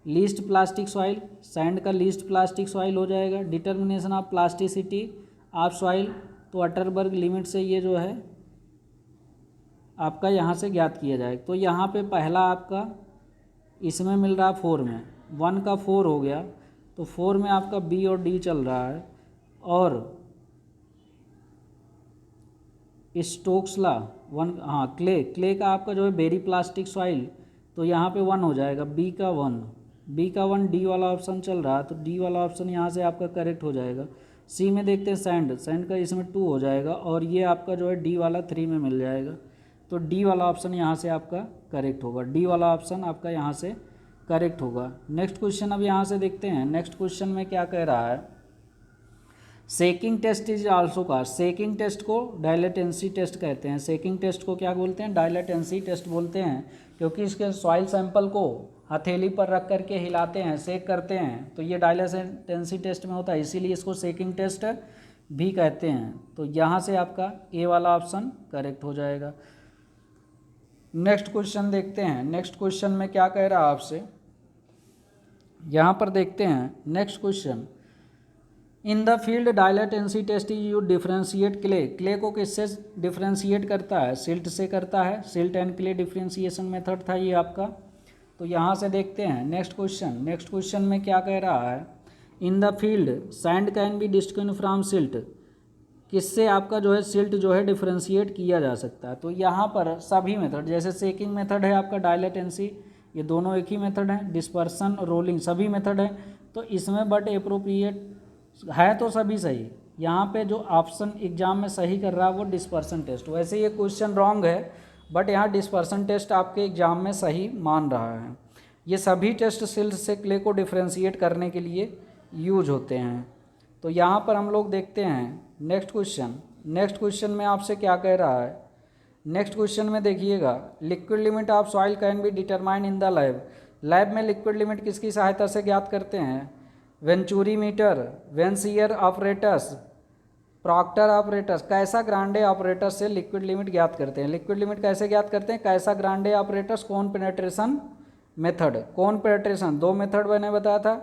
least plastic soil, sand का लीस्ट प्लास्टिक सॉइल हो जाएगा। Determination of plasticity of soil, तो अटरबर्ग लिमिट से ये जो है आपका यहाँ से ज्ञात किया जाएगा। तो यहाँ पे पहला आपका इसमें मिल रहा है 4 में, 1 का 4 हो गया, तो 4 में आपका B और D चल रहा है। और स्टोक्स ला 1, हाँ क्ले का आपका जो है बेरी प्लास्टिक सॉइल, तो यहाँ पे 1 हो जाएगा, B का 1 D वाला ऑप्शन चल रहा है, तो D वाला ऑप्शन यहाँ से आपका करेक्ट हो जाएगा। C में देखते हैं सैंड का इसमें 2 हो जाएगा और ये आपका जो है D वाला 3 में मिल जाएगा, तो D वाला ऑप्शन यहाँ से आपका करेक्ट होगा, D वाला ऑप्शन आपका यहाँ से करेक्ट होगा। नेक्स्ट क्वेश्चन अब यहाँ से देखते हैं। नेक्स्ट क्वेश्चन में क्या कह रहा है, शेकिंग टेस्ट इज आल्सो का, शेकिंग टेस्ट को डायलेटेंसी टेस्ट कहते हैं। शेकिंग टेस्ट को क्या बोलते हैं, डायलेटेंसी टेस्ट बोलते हैं, क्योंकि इसके सॉइल सैंपल को हथेली पर रख करके हिलाते हैं, शेक करते हैं, तो ये डायलेटेंसी टेस्ट में होता है, इसीलिए इसको शेकिंग टेस्ट भी कहते हैं। तो यहाँ से आपका ए वाला ऑप्शन करेक्ट हो जाएगा। नेक्स्ट क्वेश्चन देखते हैं। नेक्स्ट क्वेश्चन में क्या कह रहा है आपसे, यहाँ पर देखते हैं next question. In the field dilatancy test you differentiate clay को किससे डिफ्रेंशिएट करता है, सिल्ट से करता है, silt and clay differentiation method था ये आपका। तो यहाँ से देखते हैं नेक्स्ट क्वेश्चन में क्या कह रहा है, in the field sand can be distinguished from silt, किससे आपका जो है सिल्ट जो है डिफ्रेंशिएट किया जा सकता है। तो यहाँ पर सभी मेथड, जैसे शेकिंग मेथड है आपका, डायलेटेंसी, ये दोनों एक ही मेथड है, डिस्पर्सन, रोलिंग सभी मेथड है। तो इसमें बट एप्रोप्रिएट है तो सभी सही, यहाँ पे जो ऑप्शन एग्जाम में सही कर रहा है वो डिस्पर्सन टेस्ट। वैसे ये क्वेश्चन रॉन्ग है, बट यहाँ डिस्पर्सन टेस्ट आपके एग्जाम में सही मान रहा है। ये सभी टेस्ट सिल्ट से क्ले को डिफ्रेंशिएट करने के लिए यूज होते हैं। तो यहाँ पर हम लोग देखते हैं नेक्स्ट क्वेश्चन में आपसे क्या कह रहा है। नेक्स्ट क्वेश्चन में देखिएगा, liquid limit of soil can be determine in the lab में लिक्विड लिमिट किसकी सहायता से ज्ञात करते हैं, वेंचुरीमीटर, वेंसियर ऑपरेटस, प्रॉक्टर ऑपरेटस, कैसा ग्रांडे ऑपरेटस से लिक्विड लिमिट ज्ञात करते हैं। लिक्विड लिमिट कैसे ज्ञात करते हैं, कैसा ग्रांडे ऑपरेटस, कौन पेनेट्रेशन मेथड, कौन पेनेट्रेशन, 2 मेथड मैंने बताया था,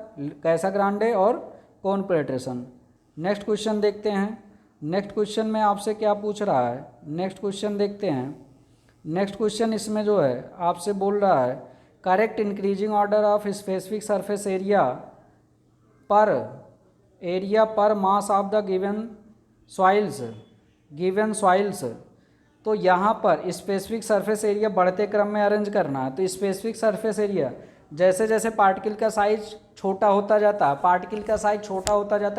कैसा ग्रांडे और कौन पेनेट्रेशन। नेक्स्ट क्वेश्चन देखते हैं। नेक्स्ट क्वेश्चन में आपसे क्या पूछ रहा है, नेक्स्ट क्वेश्चन देखते हैं। नेक्स्ट क्वेश्चन इसमें जो है आपसे बोल रहा है, correct increasing order of specific surface area per mass of the given soils. तो यहाँ पर स्पेसिफिक सरफेस एरिया बढ़ते क्रम में अरेंज करना है। तो स्पेसिफिक सरफेस एरिया जैसे जैसे पार्टिकल का साइज छोटा होता जाता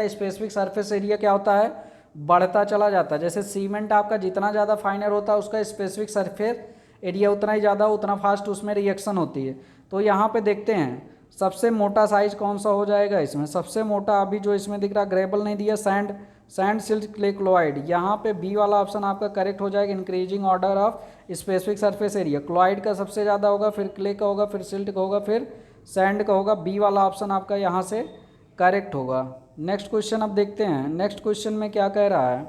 है, स्पेसिफिक सरफेस एरिया क्या होता है, बढ़ता चला जाता है। जैसे सीमेंट आपका जितना ज़्यादा फाइनर होता है उसका स्पेसिफिक सरफेस एरिया उतना ही ज़्यादा, उतना फास्ट उसमें रिएक्शन होती है। तो यहाँ पे देखते हैं सबसे मोटा साइज कौन सा हो जाएगा, इसमें सबसे मोटा अभी जो इसमें दिख रहा, ग्रेबल नहीं दिया, सैंड सिल्ट क्ले क्लोराइड, यहाँ पे बी वाला ऑप्शन आपका करेक्ट हो जाएगा। Increasing order of specific surface area, chloride का सबसे ज़्यादा होगा, फिर क्ले का होगा, फिर सिल्ट का होगा, फिर सैंड का होगा। बी वाला ऑप्शन आपका यहाँ से करेक्ट होगा। नेक्स्ट क्वेश्चन अब देखते हैं। नेक्स्ट क्वेश्चन में क्या कह रहा है,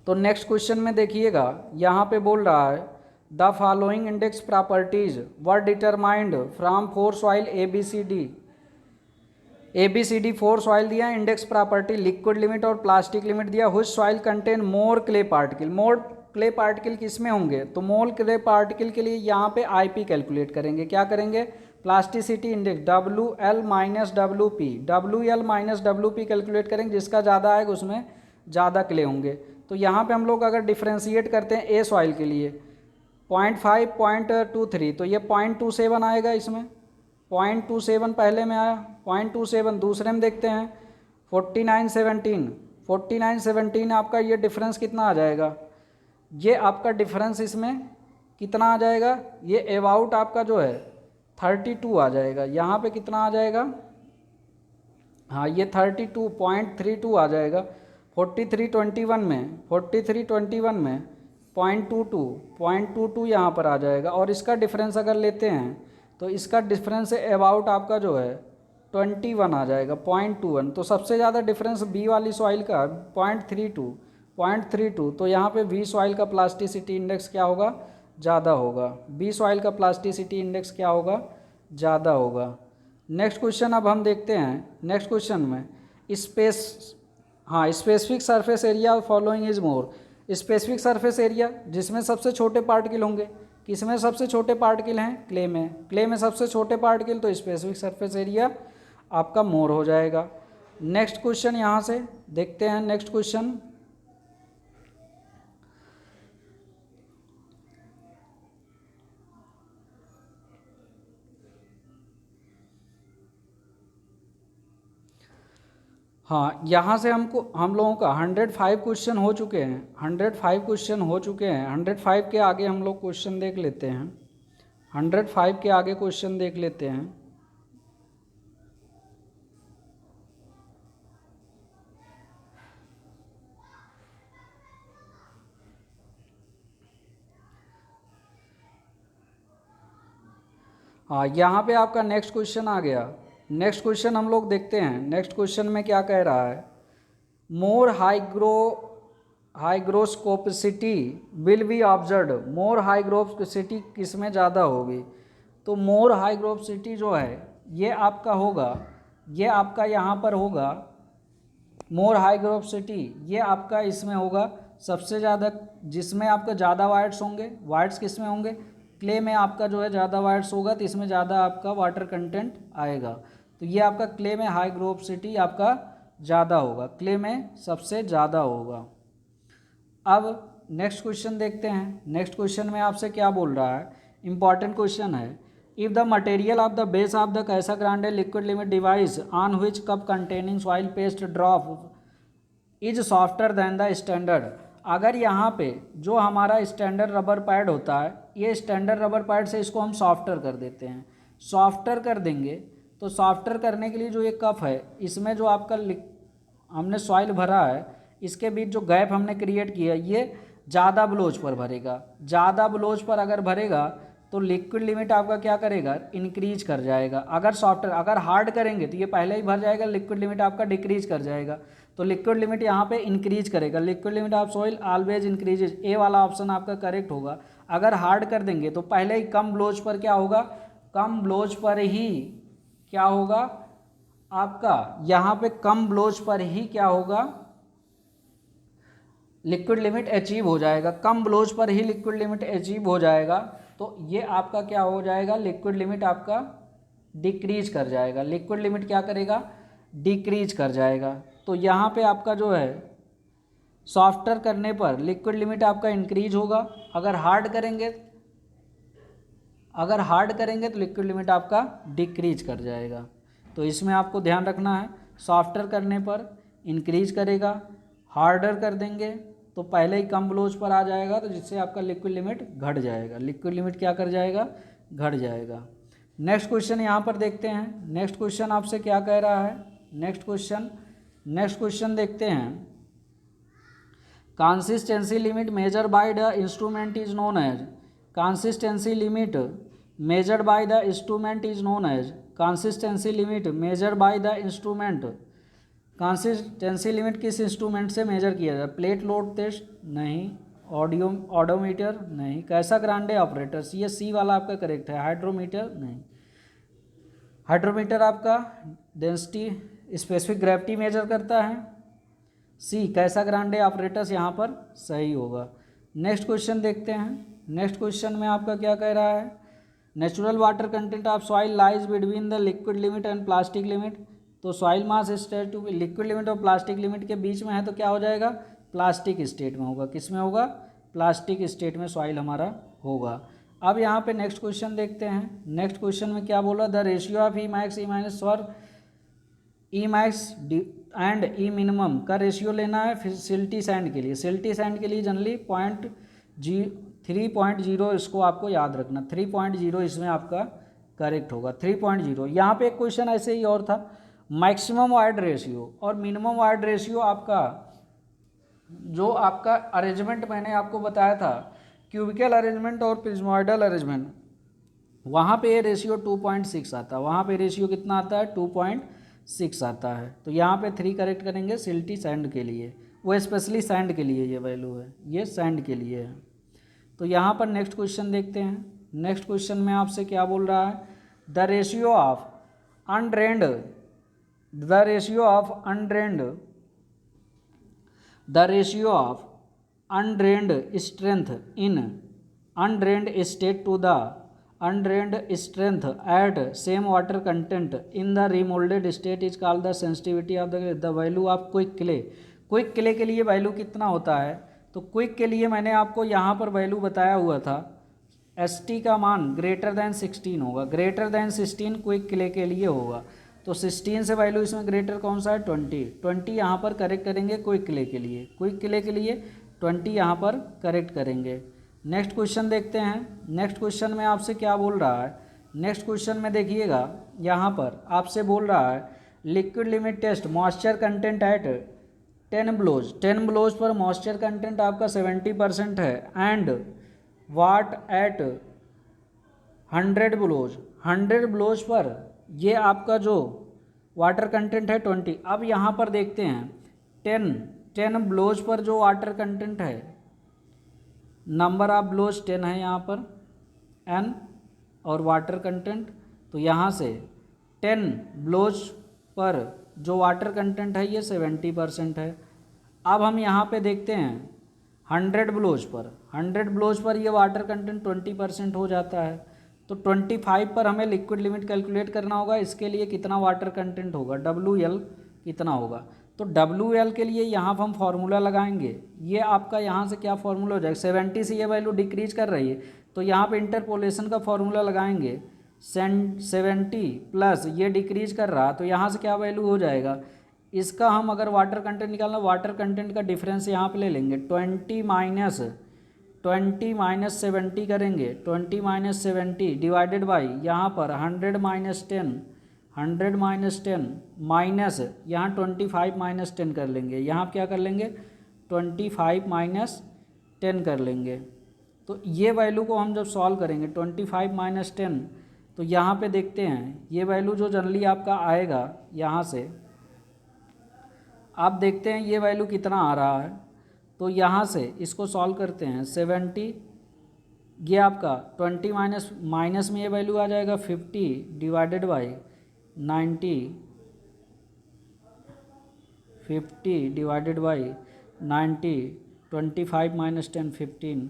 तो नेक्स्ट क्वेश्चन में देखिएगा यहाँ पे बोल रहा है, the following index properties were determined from 4 soil ABCD। ABCD 4 soil दिया, इंडेक्स प्रॉपर्टी, लिक्विड लिमिट और प्लास्टिक लिमिट दिया। Which soil contain more clay particle, more clay particle किस में होंगे, तो मोर क्ले पार्टिकल के लिए यहाँ पे IP कैलकुलेट करेंगे। क्या करेंगे, plasticity index WL minus WP, WL minus WP calculate करेंगे, जिसका ज़्यादा आएगा उसमें ज़्यादा क्ले होंगे। तो यहाँ पे हम लोग अगर डिफ्रेंशिएट करते हैं A सॉइल के लिए 0.5 0.23, तो ये 0.27 आएगा, इसमें 0.27 पहले में आया, 0.27 दूसरे में देखते हैं 4917, 4917 आपका ये डिफरेंस कितना आ जाएगा, ये आपका डिफरेंस इसमें कितना आ जाएगा, ये अबाउट आपका जो है 32 आ जाएगा। यहाँ पे कितना आ जाएगा, हाँ ये 32.32 आ जाएगा। 4321 में 4321 में 0.22 यहाँ पर आ जाएगा। और इसका डिफरेंस अगर लेते हैं तो इसका डिफरेंस अबाउट आपका जो है 21 आ जाएगा, 0.21। तो सबसे ज़्यादा डिफरेंस बी वाली सॉइल का 0.32। तो यहाँ पे बी सॉइल का प्लास्टिसिटी इंडेक्स क्या होगा, ज़्यादा होगा। बी सॉइल का प्लास्टिसिटी इंडेक्स क्या होगा, ज़्यादा होगा। नेक्स्ट क्वेश्चन अब हम देखते हैं। नेक्स्ट क्वेश्चन में specific surface area following is more, specific surface area जिसमें सबसे छोटे पार्टिकल होंगे, किसमें सबसे छोटे पार्टिकल हैं, क्ले में, क्ले में सबसे छोटे पार्टिकल, तो स्पेसिफिक सरफेस एरिया आपका मोर हो जाएगा। नेक्स्ट क्वेश्चन यहाँ से देखते हैं। नेक्स्ट क्वेश्चन, हाँ यहाँ से हम लोगों का 105 क्वेश्चन हो चुके हैं, 105 क्वेश्चन हो चुके हैं। 105 के आगे हम लोग क्वेश्चन देख लेते हैं, 105 के आगे क्वेश्चन देख लेते हैं। हाँ यहाँ पे आपका नेक्स्ट क्वेश्चन आ गया। नेक्स्ट क्वेश्चन हम लोग देखते हैं। नेक्स्ट क्वेश्चन में क्या कह रहा है, more hygroscopicity will be observe, more hygroscopicity किस में ज़्यादा होगी, तो मोर हाइग्रोस्कोपिसिटी जो है ये आपका होगा, ये आपका यहाँ पर होगा मोर हाइग्रोस्कोपिसिटी, ये आपका इसमें होगा सबसे ज़्यादा, जिसमें आपका ज़्यादा वाइट्स होंगे। वाइट्स किस में होंगे, क्ले में आपका जो है ज़्यादा वाइट्स होगा, तो इसमें ज़्यादा आपका वाटर कंटेंट आएगा। तो ये आपका क्ले में हाइग्रोस्कोपिसिटी आपका ज़्यादा होगा, क्ले में सबसे ज़्यादा होगा। अब नेक्स्ट क्वेश्चन देखते हैं। नेक्स्ट क्वेश्चन में आपसे क्या बोल रहा है, इंपॉर्टेंट क्वेश्चन है। If the material of the base of the Casagrande liquid limit device on which cup containing soil paste drop is softer than the standard, अगर यहाँ पे जो हमारा स्टैंडर्ड रबर पैड होता है, ये स्टैंडर्ड रबर पैड से इसको हम सॉफ्टर कर देते हैं, सॉफ्टर कर देंगे, तो सॉफ्टर करने के लिए जो ये कप है, इसमें जो आपका हमने सॉइल भरा है, इसके बीच जो गैप हमने क्रिएट किया, ये ज़्यादा ब्लोच पर भरेगा। ज़्यादा ब्लोच पर अगर भरेगा तो लिक्विड लिमिट आपका क्या करेगा, इंक्रीज कर जाएगा। अगर सॉफ्टर, अगर हार्ड करेंगे तो ये पहले ही भर जाएगा, लिक्विड लिमिट आपका डिक्रीज कर जाएगा। तो लिक्विड लिमिट यहाँ पे इंक्रीज करेगा, liquid limit of soil always increases, A वाला ऑप्शन आपका करेक्ट होगा। अगर हार्ड कर देंगे तो पहले ही कम ब्लोच पर क्या होगा, कम ब्लोच पर ही क्या होगा आपका, यहाँ पे कम ब्लोच पर ही क्या होगा, लिक्विड लिमिट अचीव हो जाएगा, कम ब्लोच पर ही लिक्विड लिमिट अचीव हो जाएगा। तो ये आपका क्या हो जाएगा, लिक्विड लिमिट आपका डिक्रीज कर जाएगा, लिक्विड लिमिट क्या करेगा, डिक्रीज कर जाएगा। तो यहाँ पे आपका जो है सॉफ्टर करने पर लिक्विड लिमिट आपका इंक्रीज होगा, अगर हार्ड करेंगे तो लिक्विड लिमिट आपका डिक्रीज कर जाएगा। तो इसमें आपको ध्यान रखना है, सॉफ्टर करने पर इंक्रीज करेगा, हार्डर कर देंगे तो पहले ही कम ब्लोच पर आ जाएगा, तो जिससे आपका लिक्विड लिमिट घट जाएगा, लिक्विड लिमिट क्या कर जाएगा, घट जाएगा। नेक्स्ट क्वेश्चन यहाँ पर देखते हैं। नेक्स्ट क्वेश्चन आपसे क्या कह रहा है, नेक्स्ट क्वेश्चन देखते हैं। Consistency limit measure by the instrument is known as, consistency limit measured by the instrument is known as, consistency limit measured by the instrument, consistency limit किस इंस्ट्रूमेंट से measure किया जाए, प्लेट लोड टेस्ट नहीं, oedometer नहीं, कैसा Grande operator, ये C वाला आपका करेक्ट है, हाइड्रोमीटर नहीं। हाइड्रोमीटर आपका डेंसिटी स्पेसिफिक ग्रेविटी मेजर करता है। सी कैसा ग्रांडे ऑपरेटस यहाँ पर सही होगा। नेक्स्ट क्वेश्चन देखते हैं। नेक्स्ट क्वेश्चन में आपका क्या कह रहा है, natural water content of soil lies between the liquid limit and plastic limit. तो soil mass state to liquid limit और प्लास्टिक लिमिट के बीच में है, तो क्या हो जाएगा, प्लास्टिक स्टेट में होगा। किस में होगा, प्लास्टिक स्टेट में सॉइल हमारा होगा। अब यहाँ पे नेक्स्ट क्वेश्चन देखते हैं। नेक्स्ट क्वेश्चन में क्या बोला, the ratio of E max E minus for E max and E minimum का रेशियो लेना है फिर सिल्टी सैंड के लिए। सिल्टी सैंड के लिए जनरली 3.0 इसको आपको याद रखना, 3.0 इसमें आपका करेक्ट होगा। 3.0 यहाँ पे एक क्वेश्चन ऐसे ही और था, मैक्सिमम वाइड रेशियो और मिनिमम वाइड रेशियो आपका जो आपका अरेंजमेंट मैंने आपको बताया था, क्यूबिकल अरेंजमेंट और प्रिज्मोइडल अरेंजमेंट, वहाँ पे ये रेशियो 2.6 आता है। वहाँ पे रेशियो कितना आता है, 2.6 आता है। तो यहाँ पे 3 करेक्ट करेंगे सिल्टी सैंड के लिए, वो स्पेशली सैंड के लिए ये वैल्यू है, ये सैंड के लिए है। तो यहाँ पर नेक्स्ट क्वेश्चन देखते हैं। नेक्स्ट क्वेश्चन में आपसे क्या बोल रहा है, the ratio of undrained strength in undrained state to the undrained strength at same water content in the remolded state is called the sensitivity of the value of quick clay. Quick clay के लिए value कितना होता है, तो quick के लिए मैंने आपको यहाँ पर वैल्यू बताया हुआ था, ST का मान ग्रेटर दैन 16 होगा। ग्रेटर दैन 16 क्विक क्ले के लिए होगा। तो 16 से वैल्यू इसमें ग्रेटर कौन सा है, 20 यहाँ पर करेक्ट करेंगे क्विक क्ले के लिए। क्विक क्ले के लिए 20 यहाँ पर करेक्ट करेंगे। नेक्स्ट क्वेश्चन देखते हैं। नेक्स्ट क्वेश्चन में आपसे क्या बोल रहा है, नेक्स्ट क्वेश्चन में देखिएगा यहाँ पर आपसे बोल रहा है liquid limit test moisture content at 10 blows पर मॉइस्चर कंटेंट आपका 70% है एंड वाट एट 100 ब्लोज पर ये आपका जो वाटर कंटेंट है 20। अब यहाँ पर देखते हैं 10 ब्लोज पर जो वाटर कंटेंट है, नंबर ऑफ ब्लोज 10 है यहाँ पर n और वाटर कंटेंट, तो यहाँ से 10 ब्लोज पर जो वाटर कंटेंट है ये 70% है। अब हम यहाँ पे देखते हैं 100 ब्लोज पर ये वाटर कंटेंट 20% हो जाता है। तो 25 पर हमें लिक्विड लिमिट कैलकुलेट करना होगा। इसके लिए कितना वाटर कंटेंट होगा, WL कितना होगा। तो WL के लिए यहाँ पर हम फार्मूला लगाएंगे। ये आपका यहाँ से क्या फार्मूला हो जाएगा, 70 से ये वैल्यू डिक्रीज कर रही है, तो यहाँ पे इंटरपोलेशन का फार्मूला लगाएंगे। 70 प्लस ये डिक्रीज कर रहा, तो यहाँ से क्या वैल्यू हो जाएगा, इसका हम अगर वाटर कंटेंट निकालना, वाटर कंटेंट का डिफरेंस यहाँ पे ले लेंगे, 20 माइनस 70 करेंगे, 20 माइनस 70 डिवाइडेड बाई यहाँ पर 100 माइनस 10 माइनस यहाँ 25 माइनस 10 कर लेंगे। यहाँ क्या कर लेंगे, 25 माइनस 10 कर लेंगे। तो ये वैल्यू को हम जब सॉल्व करेंगे 25 माइनस 10, तो यहाँ पे देखते हैं ये वैल्यू जो जनरली आपका आएगा, यहाँ से आप देखते हैं ये वैल्यू कितना आ रहा है। तो यहाँ से इसको सॉल्व करते हैं, 70 ये आपका 20 माइनस में ये वैल्यू आ जाएगा 50 divided by 90, 50 divided by 90, 25 minus 10 15,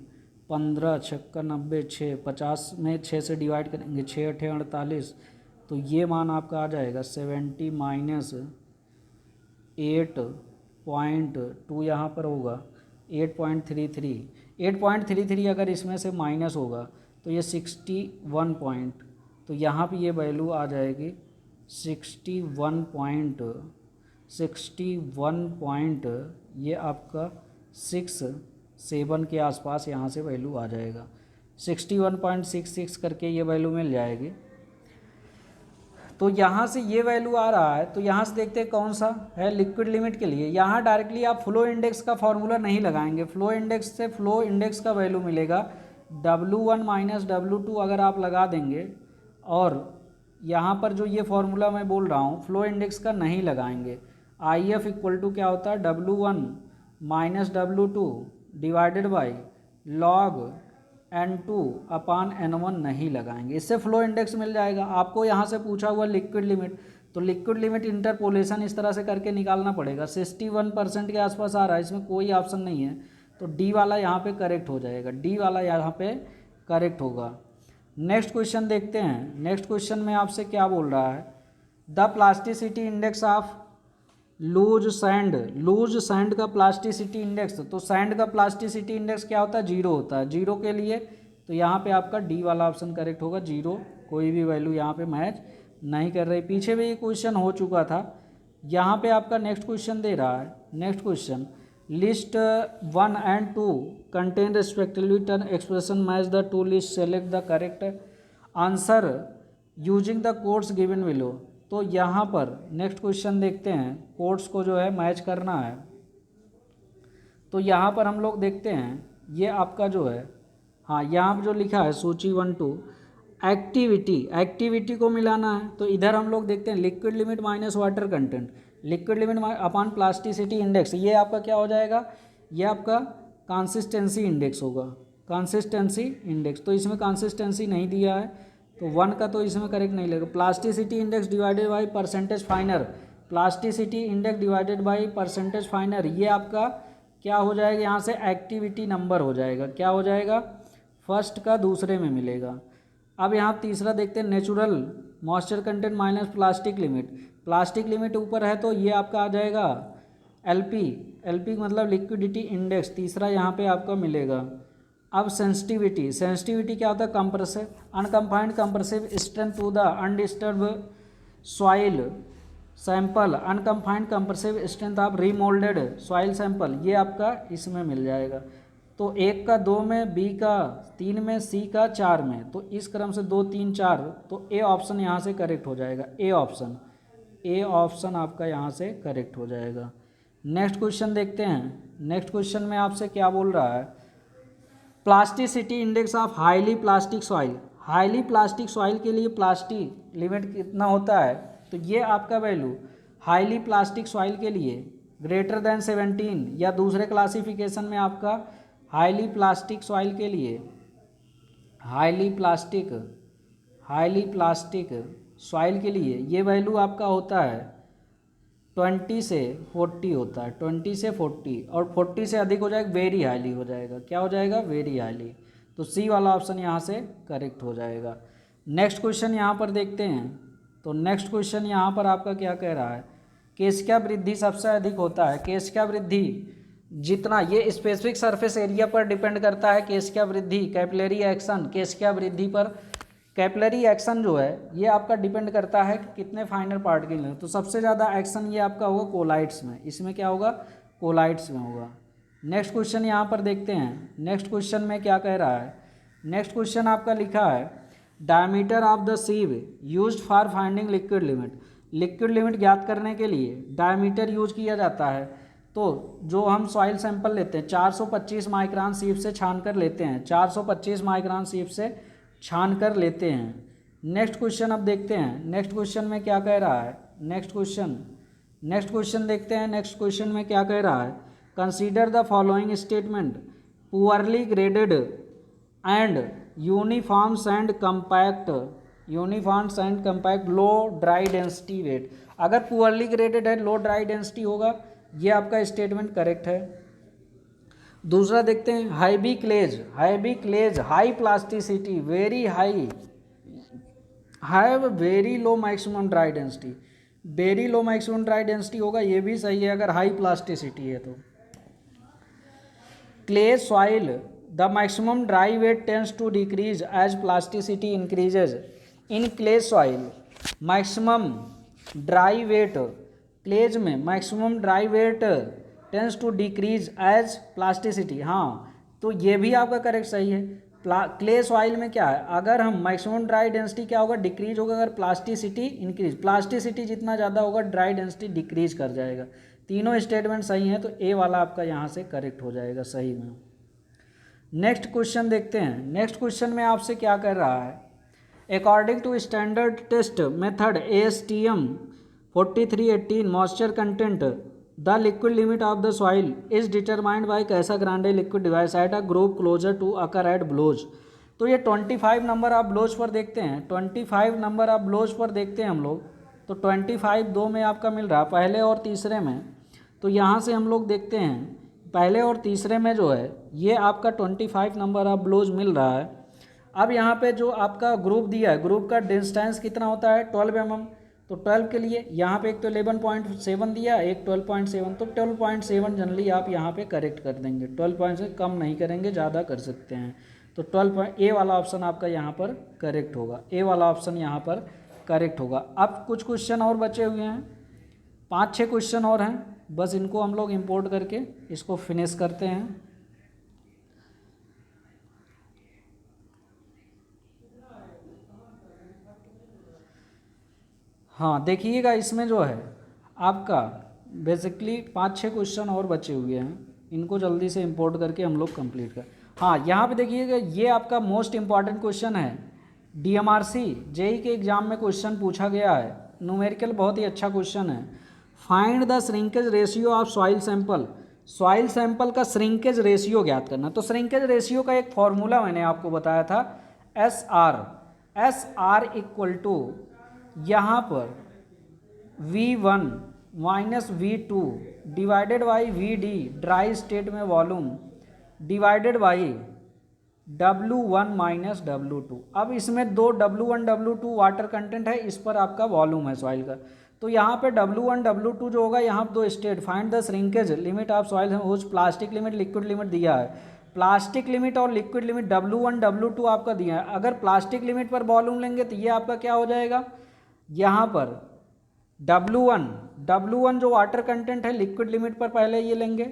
15 छक्का 90, 6 50 में 6 से डिवाइड करेंगे, 6 8 48, तो ये मान आपका आ जाएगा 70 माइनस 8.2 यहाँ पर होगा 8.33 अगर इसमें से माइनस होगा तो ये 61 पॉइंट, तो यहाँ पे ये वैल्यू आ जाएगी 61 पॉइंट ये आपका 67 के आसपास यहाँ से वैल्यू आ जाएगा, 61.66 करके ये वैल्यू मिल जाएगी। तो यहाँ से ये वैल्यू आ रहा है, तो यहाँ से देखते हैं कौन सा है लिक्विड लिमिट के लिए। यहाँ डायरेक्टली आप फ्लो इंडेक्स का फॉर्मूला नहीं लगाएंगे, फ्लो इंडेक्स से फ्लो इंडेक्स का वैल्यू मिलेगा W1 माइनस W2 अगर आप लगा देंगे, और यहाँ पर जो ये फॉर्मूला मैं बोल रहा हूँ फ्लो इंडेक्स का नहीं लगाएंगे। IF इक्वल टू क्या होता है, W1 minus W2 divided by log N2 upon N1 नहीं लगाएंगे, इससे फ्लो इंडेक्स मिल जाएगा। आपको यहाँ से पूछा हुआ लिक्विड लिमिट, तो लिक्विड लिमिट इंटरपोलेशन इस तरह से करके निकालना पड़ेगा। 61% के आसपास आ रहा है, इसमें कोई ऑप्शन नहीं है, तो डी वाला यहाँ पे करेक्ट हो जाएगा, डी वाला यहाँ पे करेक्ट होगा। नेक्स्ट क्वेश्चन देखते हैं। नेक्स्ट क्वेश्चन में आपसे क्या बोल रहा है, the plasticity index of loose sand का प्लास्टिसिटी इंडेक्स, तो सैंड का प्लास्टिसिटी इंडेक्स क्या होता है, 0 होता है। 0 के लिए तो यहाँ पे आपका डी वाला ऑप्शन करेक्ट होगा, 0 कोई भी वैल्यू यहाँ पे मैच नहीं कर रही। पीछे भी ये क्वेश्चन हो चुका था। यहाँ पे आपका नेक्स्ट क्वेश्चन दे रहा है। Next question, list 1 and 2 contain respectively turn expression match the two list, select the correct answer using the codes given below. तो यहाँ पर नेक्स्ट क्वेश्चन देखते हैं, कोड्स को जो है मैच करना है। तो यहाँ पर हम लोग देखते हैं, ये आपका जो है, हाँ यहाँ पर जो लिखा है सूची 1 2 एक्टिविटी को मिलाना है। तो इधर हम लोग देखते हैं liquid limit minus water content, liquid limit upon plasticity index, ये आपका क्या हो जाएगा, ये आपका कंसिस्टेंसी इंडेक्स होगा, कंसिस्टेंसी इंडेक्स। तो इसमें कंसिस्टेंसी नहीं दिया है, तो 1 का तो इसमें करेक्ट नहीं लगेगा। Plasticity index divided by percentage फाइनर, plasticity index divided by percentage फाइनर, ये आपका क्या हो जाएगा, यहाँ से एक्टिविटी नंबर हो जाएगा, क्या हो जाएगा, फर्स्ट का दूसरे में मिलेगा। अब यहाँ तीसरा देखते हैं, natural moisture content minus plastic limit, plastic limit ऊपर है तो ये आपका आ जाएगा एलपी मतलब लिक्विडिटी इंडेक्स, तीसरा यहाँ पे आपका मिलेगा। अब सेंसिटिविटी क्या होता है, compressive unconfined compressive strength to the undisturb soil sample, unconfined compressive strength of remolded soil sample, ये आपका इसमें मिल जाएगा। तो 1 का 2 में, बी का 3 में, सी का 4 में, तो इस क्रम से 2 3 4, तो ए ऑप्शन यहाँ से करेक्ट हो जाएगा, ए ऑप्शन आपका यहाँ से करेक्ट हो जाएगा। नेक्स्ट क्वेश्चन देखते हैं। नेक्स्ट क्वेश्चन में आपसे क्या बोल रहा है, plasticity index of highly plastic soil, highly plastic soil के लिए प्लास्टिक लिमिट कितना होता है, तो ये आपका वैल्यू हाईली प्लास्टिक सॉइल के लिए ग्रेटर देन 17, या दूसरे क्लासिफिकेशन में आपका हाईली प्लास्टिक सॉइल के लिए, हाईली प्लास्टिक सॉइल के लिए ये वैल्यू आपका होता है 20 से 40 होता है, 20 से 40, और 40 से अधिक हो जाएगा वेरी हाईली हो जाएगा, क्या हो जाएगा, वेरी हाईली। तो सी वाला ऑप्शन यहाँ से करेक्ट हो जाएगा। नेक्स्ट क्वेश्चन यहाँ पर देखते हैं। तो नेक्स्ट क्वेश्चन यहाँ पर आपका क्या कह रहा है, केशिका वृद्धि सबसे अधिक होता है, केशिका वृद्धि जितना, ये स्पेसिफिक सरफेस एरिया पर डिपेंड करता है केशिका वृद्धि, कैपिलरी एक्शन, केशिका वृद्धि पर कैपिलरी एक्शन जो है ये आपका डिपेंड करता है कि कितने फाइनल पार्टिकल हैं। तो सबसे ज़्यादा एक्शन ये आपका होगा कोलाइड्स में, इसमें क्या होगा, कोलाइड्स में होगा। नेक्स्ट क्वेश्चन यहाँ पर देखते हैं। नेक्स्ट क्वेश्चन में क्या कह रहा है, नेक्स्ट क्वेश्चन आपका लिखा है diameter of the सीव used for finding liquid limit, liquid limit ज्ञात करने के लिए डायमीटर यूज किया जाता है। तो जो हम सॉइल सैंपल लेते हैं 425 माइक्रोन सीप से छान कर लेते हैं, 425 माइक्रोन सीप से छान कर लेते हैं। नेक्स्ट क्वेश्चन अब देखते हैं। नेक्स्ट क्वेश्चन में क्या कह रहा है, नेक्स्ट क्वेश्चन देखते हैं। नेक्स्ट क्वेश्चन में क्या कह रहा है, consider the following statement, poorly graded and uniform sand compact low dry density wait, अगर पुअरली ग्रेडेड है, लो ड्राई डेंसिटी होगा, ये आपका स्टेटमेंट करेक्ट है। दूसरा देखते हैं, high clays high plasticity very high have very low maximum dry density, very low maximum dry density होगा, ये भी सही है अगर हाई प्लास्टिसिटी है तो। Clay soil the maximum dry weight tends to decrease as plasticity increases, in clay soil maximum dry weight, clays में maximum dry weight tends to decrease as plasticity, हाँ तो ये भी आपका करेक्ट सही है। क्ले सॉइल में क्या है, अगर हम मैक्सिमम ड्राई डेंसिटी क्या होगा, डिक्रीज होगा, अगर प्लास्टिसिटी इंक्रीज, प्लास्टिसिटी जितना ज़्यादा होगा ड्राई डेंसिटी डिक्रीज कर जाएगा। तीनों स्टेटमेंट सही हैं, तो ए वाला आपका यहाँ से करेक्ट हो जाएगा सही में। नेक्स्ट क्वेश्चन देखते हैं। नेक्स्ट क्वेश्चन में आपसे क्या कर रहा है, according to standard test method ASTM 4318 moisture content the liquid limit of the soil is determined by Casagrande liquid device at a group closure to occur at blows. तो ये 25 number of blows पर देखते हैं, 25 number of blows पर देखते हैं हम लोग। तो 25 दो में आपका मिल रहा है, पहले और तीसरे में। तो यहाँ से हम लोग देखते हैं पहले और तीसरे में जो है ये आपका 25 नंबर ऑफ ब्लोज मिल रहा है। अब यहाँ पे जो आपका ग्रुप दिया है, ग्रुप का डिस्टेंस कितना होता है 12 mm। तो 12 के लिए यहाँ पे एक तो 11.7 दिया, एक 12.7, तो 12.7 जनरली आप यहाँ पे करेक्ट कर देंगे, 12 से कम नहीं करेंगे, ज़्यादा कर सकते हैं। तो 12 ए वाला ऑप्शन आपका यहाँ पर करेक्ट होगा, ए वाला ऑप्शन यहाँ पर करेक्ट होगा। अब कुछ क्वेश्चन और बचे हुए हैं, 5-6 क्वेश्चन और हैं, बस इनको हम लोग इंपोर्ट करके इसको फिनिश करते हैं। हाँ देखिएगा, इसमें जो है आपका बेसिकली 5-6 क्वेश्चन और बचे हुए हैं, इनको जल्दी से इंपोर्ट करके हम लोग कंप्लीट कर। हाँ यहाँ पे देखिएगा, ये आपका मोस्ट इम्पॉर्टेंट क्वेश्चन है, डीएमआरसी जेई के एग्जाम में क्वेश्चन पूछा गया है, न्यूमेरिकल बहुत ही अच्छा क्वेश्चन है। Find the shrinkage ratio of soil sample. Soil sample का श्रिंकेज रेशियो ज्ञात करना। तो श्रिंकेज रेशियो का एक फॉर्मूला मैंने आपको बताया था, एस आर इक्वल टू यहाँ पर V1 minus V2 divided by VD dry state में volume divided by W1 minus W2। अब इसमें दो W1 W2 वाटर कंटेंट है, इस पर आपका वॉल्यूम है सॉइल का। तो यहाँ पे W1 W2 जो होगा, यहाँ दो state, find the shrinkage limit of soil whose plastic limit liquid limit दिया है। प्लास्टिक लिमिट और लिक्विड लिमिट W1 W2 आपका दिया है। अगर प्लास्टिक लिमिट पर वॉल्यूम लेंगे तो ये आपका क्या हो जाएगा, यहाँ पर W1 जो वाटर कंटेंट है, लिक्विड लिमिट पर पहले ये लेंगे,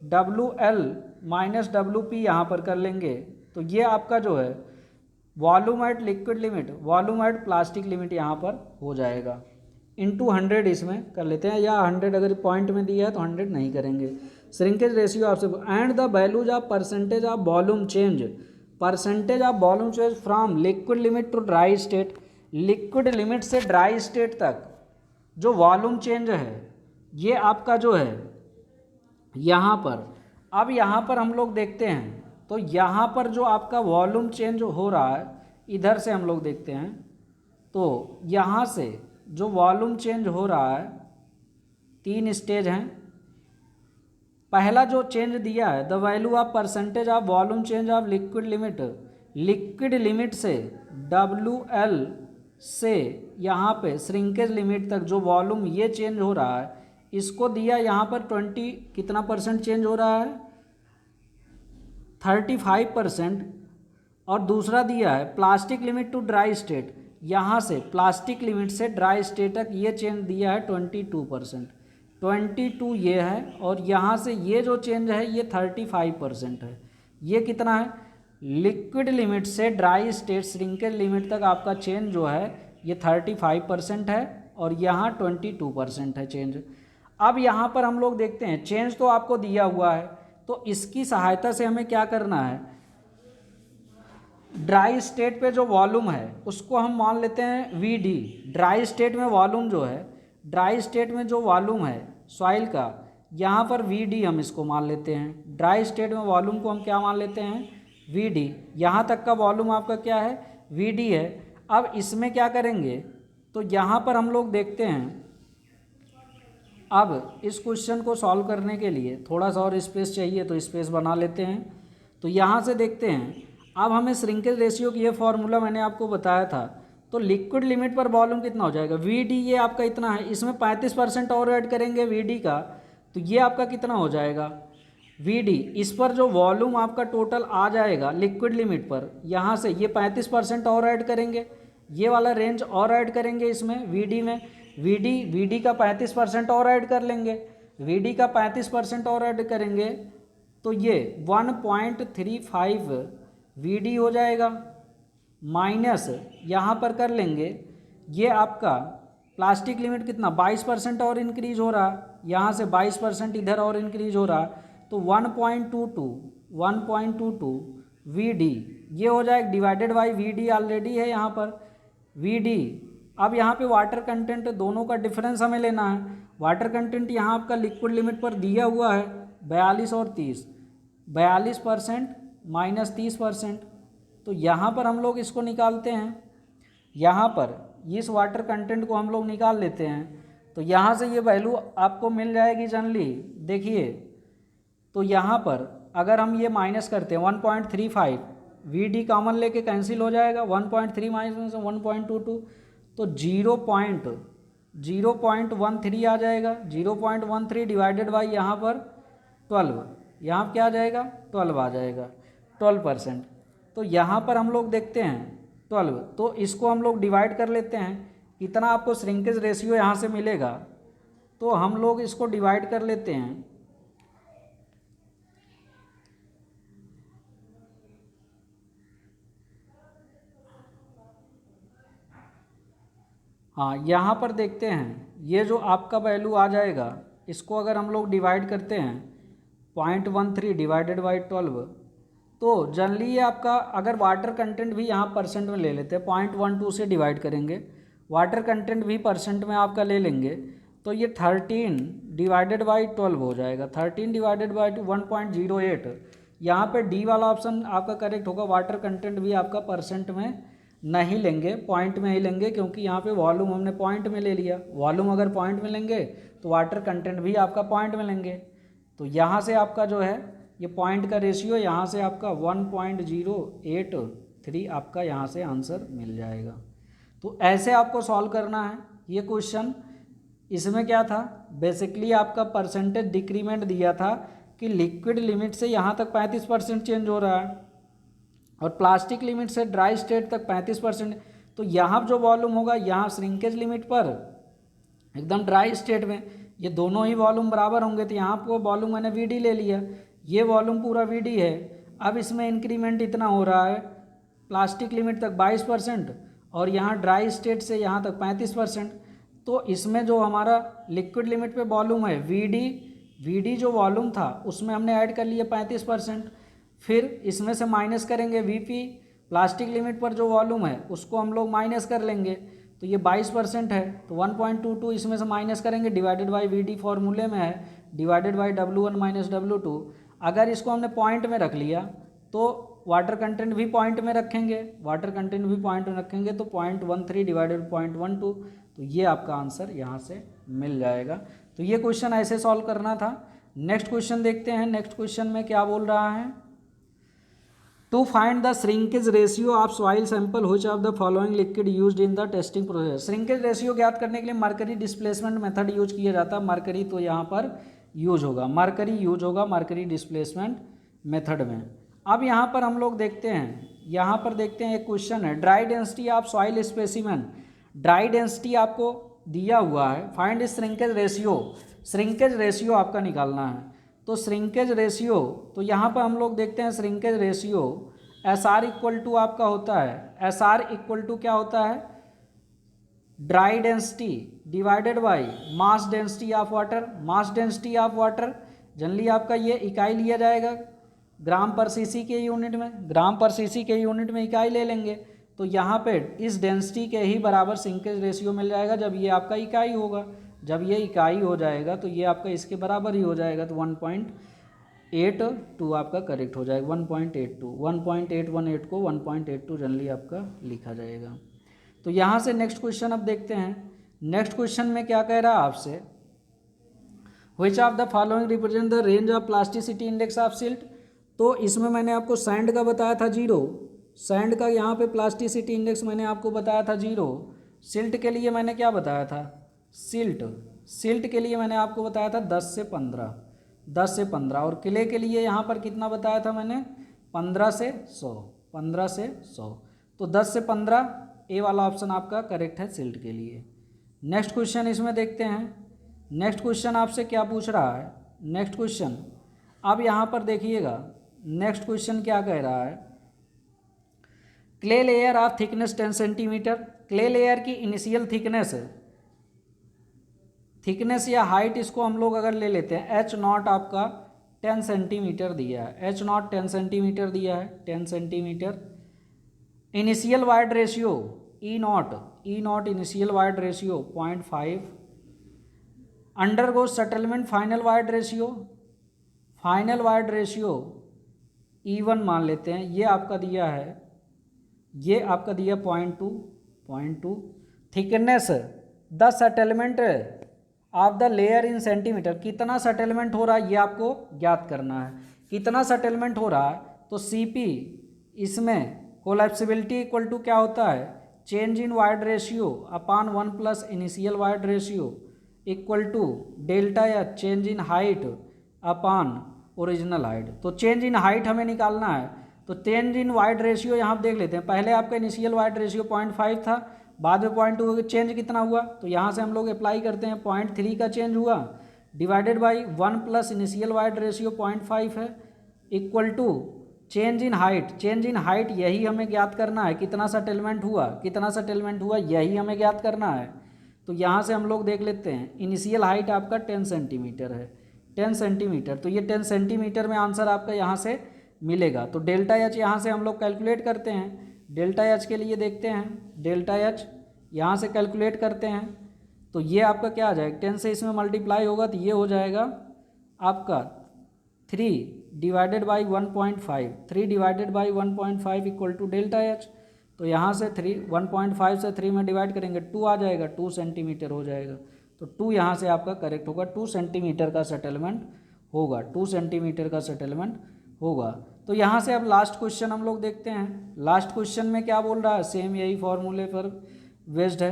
WL माइनस WP यहाँ पर कर लेंगे। तो ये आपका जो है volume at liquid limit, volume at plastic limit यहाँ पर हो जाएगा, इंटू 100 इसमें कर लेते हैं, या 100 अगर पॉइंट में दिया है तो 100 नहीं करेंगे। श्रिंकेज रेशियो आपसे, and the values of percentage of volume change, percentage of volume change from liquid limit to dry state. Liquid limit से ड्राई स्टेट तक जो वॉल्यूम चेंज है ये आपका जो है यहाँ पर, अब यहाँ पर हम लोग देखते हैं तो यहाँ पर जो आपका वॉल्यूम चेंज हो रहा है, इधर से हम लोग देखते हैं तो यहाँ से जो वॉल्यूम चेंज हो रहा है 3 स्टेज हैं। पहला जो चेंज दिया है, the value of percentage of volume change of liquid limit, liquid limit से WL से यहाँ पे श्रिंकेज लिमिट तक जो वॉल्यूम ये चेंज हो रहा है, इसको दिया यहाँ पर 20 कितना परसेंट चेंज हो रहा है, 35%। और दूसरा दिया है plastic limit to dry state, यहाँ से प्लास्टिक लिमिट से ड्राई स्टेट तक ये चेंज दिया है 22%, 22 ये है, और यहाँ से ये जो चेंज है ये 35% है। ये कितना है, लिक्विड लिमिट से ड्राई स्टेट श्रिंकेज लिमिट तक आपका चेंज जो है ये 35% है, और यहाँ 22% है चेंज। अब यहाँ पर हम लोग देखते हैं, चेंज तो आपको दिया हुआ है, तो इसकी सहायता से हमें क्या करना है, ड्राई स्टेट पे जो वॉल्यूम है उसको हम मान लेते हैं VD। ड्राई स्टेट में वॉल्यूम जो है, ड्राई स्टेट में जो वॉल्यूम है सॉइल का, यहाँ पर VD हम इसको मान लेते हैं। ड्राई स्टेट में वॉल्यूम को हम क्या मान लेते हैं, VD। यहाँ तक का वॉल्यूम आपका क्या है, VD है। अब इसमें क्या करेंगे, तो यहाँ पर हम लोग देखते हैं, अब इस क्वेश्चन को सॉल्व करने के लिए थोड़ा सा और स्पेस चाहिए, तो स्पेस बना लेते हैं। तो यहाँ से देखते हैं, अब हमें श्रिंकेज रेशियो की ये फॉर्मूला मैंने आपको बताया था, तो लिक्विड लिमिट पर वॉल्यूम कितना हो जाएगा, VD ये आपका इतना है, इसमें 35% और ऐड करेंगे VD का, तो ये आपका कितना हो जाएगा VD। इस पर जो वॉल्यूम आपका टोटल आ जाएगा लिक्विड लिमिट पर, यहाँ से ये 35% और ऐड करेंगे, ये वाला रेंज और ऐड करेंगे इसमें VD में, VD का 35% और ऐड कर लेंगे, VD का 35% और ऐड करेंगे, तो ये 1.35 VD हो जाएगा, माइनस यहाँ पर कर लेंगे, ये आपका प्लास्टिक लिमिट कितना 22% और इंक्रीज हो रहा है, यहाँ से 22% इधर और इंक्रीज हो रहा है, तो 1.22 VD ये हो जाएगा, डिवाइडेड बाई VD ऑलरेडी है यहाँ पर, VD अब यहाँ पे वाटर कंटेंट दोनों का डिफरेंस हमें लेना है। वाटर कंटेंट यहाँ आपका लिक्विड लिमिट पर दिया हुआ है 42 और 30, 42% माइनस 30%। तो यहाँ पर हम लोग इसको निकालते हैं, यहाँ पर इस वाटर कंटेंट को हम लोग निकाल लेते हैं। तो यहाँ से ये वैल्यू आपको मिल जाएगी जनरली, देखिए। तो यहाँ पर अगर हम ये माइनस करते हैं 1.35, वी डी कॉमन लेके कैंसिल हो जाएगा, 1.3 माइनस 1.22 तो 0.13 आ जाएगा। 0.13 डिवाइडेड बाई यहाँ पर 12, यहाँ क्या आ जाएगा 12 आ जाएगा, 12%। तो यहाँ पर हम लोग देखते हैं 12, तो इसको हम लोग डिवाइड कर लेते हैं। कितना आपको श्रिंकेज रेशियो यहाँ से मिलेगा, तो हम लोग इसको डिवाइड कर लेते हैं। हाँ, यहाँ पर देखते हैं, ये जो आपका वैल्यू आ जाएगा, इसको अगर हम लोग डिवाइड करते हैं 0.13 डिवाइडेड बाई 12, तो जनरली ये आपका, अगर वाटर कंटेंट भी यहाँ परसेंट में ले लेते हैं, 0.12 से डिवाइड करेंगे, वाटर कंटेंट भी परसेंट में आपका ले लेंगे, तो ये 13 डिवाइडेड बाई 12 हो जाएगा। 13 डिवाइडेड बाई 1.08, यहाँ पे डी वाला ऑप्शन आपका करेक्ट होगा। वाटर कंटेंट भी आपका परसेंट में नहीं लेंगे, पॉइंट में ही लेंगे, क्योंकि यहाँ पे वॉल्यूम हमने पॉइंट में ले लिया। वॉल्यूम अगर पॉइंट में लेंगे तो वाटर कंटेंट भी आपका पॉइंट में लेंगे। तो यहाँ से आपका जो है ये पॉइंट का रेशियो, यहाँ से आपका 1.083 आपका यहाँ से आंसर मिल जाएगा। तो ऐसे आपको सॉल्व करना है ये क्वेश्चन। इसमें क्या था, बेसिकली आपका परसेंटेज डिक्रीमेंट दिया था कि लिक्विड लिमिट से यहाँ तक 35% चेंज हो रहा है और प्लास्टिक लिमिट से ड्राई स्टेट तक 35%। तो यहाँ जो वॉल्यूम होगा, यहाँ श्रिंकेज लिमिट पर एकदम ड्राई स्टेट में ये दोनों ही वॉल्यूम बराबर होंगे, तो यहाँ पर वॉल्यूम मैंने वी ले लिया, ये वॉल्यूम पूरा वी है। अब इसमें इंक्रीमेंट इतना हो रहा है, प्लास्टिक लिमिट तक 22% और यहाँ ड्राई स्टेट से यहाँ तक 35%। तो इसमें जो हमारा लिक्विड लिमिट पे वॉल्यूम है वी जो वॉल्यूम था उसमें हमने ऐड कर लिया 35%। फिर इसमें से माइनस करेंगे वीपी, प्लास्टिक लिमिट पर जो वॉल्यूम है उसको हम लोग माइनस कर लेंगे, तो ये 22% है। तो 1.22 इसमें से माइनस करेंगे, डिवाइडेड बाई वी डी फॉर्मूले में है, divided by W1 minus W2। अगर इसको हमने पॉइंट में रख लिया तो वाटर कंटेंट भी पॉइंट में रखेंगे, वाटर कंटेंट भी पॉइंट में रखेंगे, तो 0.13 डिवाइडेड 0.12, तो ये आपका आंसर यहाँ से मिल जाएगा। तो ये क्वेश्चन ऐसे सॉल्व करना था। नेक्स्ट क्वेश्चन देखते हैं। नेक्स्ट क्वेश्चन में क्या बोल रहा है, to find the shrinkage ratio of soil sample which of the following liquid used in the testing process. Shrinkage ratio ज्ञात करने के लिए मरकरी डिस्प्लेसमेंट मेथड यूज किया जाता है। मरकरी तो यहाँ पर यूज होगा, मरकरी डिस्प्लेसमेंट मेथड में। अब यहाँ पर हम लोग देखते हैं, यहाँ पर देखते हैं एक क्वेश्चन है, dry density of soil specimen. Dry density आपको दिया हुआ है, find shrinkage ratio. Shrinkage ratio आपका निकालना है। तो श्रिंकेज रेशियो, तो यहाँ पर हम लोग देखते हैं shrinkage ratio S R equal to आपका होता है, एस आर इक्वल टू क्या होता है, dry density divided by mass density of water. Mass density of water generally आपका ये इकाई लिया जाएगा ग्राम पर सीसी के यूनिट में, ग्राम पर सीसी के यूनिट में इकाई ले लेंगे। तो यहाँ पे इस डेंसिटी के ही बराबर श्रिंकेज रेशियो मिल जाएगा जब ये आपका इकाई होगा। जब ये इकाई हो जाएगा तो ये आपका इसके बराबर ही हो जाएगा, तो 1.82 आपका करेक्ट हो जाएगा। 1.82, 1.818 को 1.82 जनरली आपका लिखा जाएगा। तो यहाँ से नेक्स्ट क्वेश्चन अब देखते हैं। नेक्स्ट क्वेश्चन में क्या कह रहा है आपसे, which of the following represent the range of plasticity index of silt. तो इसमें मैंने आपको सैंड का बताया था 0, सैंड का यहाँ पे प्लास्टिसिटी इंडेक्स मैंने आपको बताया था 0। सिल्ट के लिए मैंने क्या बताया था, सिल्ट के लिए मैंने आपको बताया था 10 से 15 और क्ले के लिए यहाँ पर कितना बताया था मैंने, 15 से 100। तो 10 से 15 ए वाला ऑप्शन आपका करेक्ट है सिल्ट के लिए। नेक्स्ट क्वेश्चन इसमें देखते हैं। नेक्स्ट क्वेश्चन आपसे क्या पूछ रहा है, नेक्स्ट क्वेश्चन अब यहाँ पर देखिएगा, नेक्स्ट क्वेश्चन क्या कह रहा है, clay layer of thickness 10 centimetre. Clay layer की इनिशियल थिकनेस या हाइट इसको हम लोग अगर ले लेते हैं, H0 आपका 10 सेंटीमीटर दिया है, H0 10 सेंटीमीटर दिया है, 10 centimetre. Initial void ratio E not initial void ratio 0.5, undergo settlement final void ratio E1 मान लेते हैं, ये आपका दिया है, ये आपका दिया 0.2, thickness the settlement of the layer in centimetre, कितना सेटलमेंट हो रहा है ये आपको ज्ञात करना है। कितना सेटलमेंट हो रहा है, तो CP इसमें कोलैप्सिबिलिटी इक्वल टू क्या होता है, change in void ratio upon 1 plus initial void ratio equal to delta या change in height upon original height. तो चेंज इन हाइट हमें निकालना है, तो चेंज इन वाइड रेशियो यहाँ देख लेते हैं। पहले आपका इनिशियल वाइड रेशियो 0.5 था, बाद में 0.2 चेंज कितना हुआ, तो यहाँ से हम लोग अप्लाई करते हैं, 0.3 का चेंज हुआ divided by 1 plus initial void ratio 0.5 है equal to change in height. Change in height यही हमें ज्ञात करना है, कितना सेटलमेंट हुआ यही हमें ज्ञात करना है। तो यहाँ से हम लोग देख लेते हैं, इनिशियल हाइट आपका 10 सेंटीमीटर है, 10 सेंटीमीटर, तो ये 10 सेंटीमीटर में आंसर आपका यहाँ से मिलेगा। तो डेल्टा एच यहाँ से हम लोग कैलकुलेट करते हैं, डेल्टा एच के लिए देखते हैं, डेल्टा एच यहाँ से कैलकुलेट करते हैं, तो ये आपका क्या आ जाएगा, 10 से इसमें मल्टीप्लाई होगा तो ये हो जाएगा आपका 3 divided by 1.5, 3 divided by 1.5 equal to delta H. तो यहाँ से 1.5 से 3 में डिवाइड करेंगे 2 आ जाएगा, 2 सेंटीमीटर हो जाएगा। तो 2 यहाँ से आपका करेक्ट होगा, 2 सेंटीमीटर का सेटलमेंट होगा, 2 सेंटीमीटर का सेटलमेंट होगा। तो यहाँ से अब लास्ट क्वेश्चन हम लोग देखते हैं। लास्ट क्वेश्चन में क्या बोल रहा है, सेम यही फॉर्मूले पर बेस्ड है।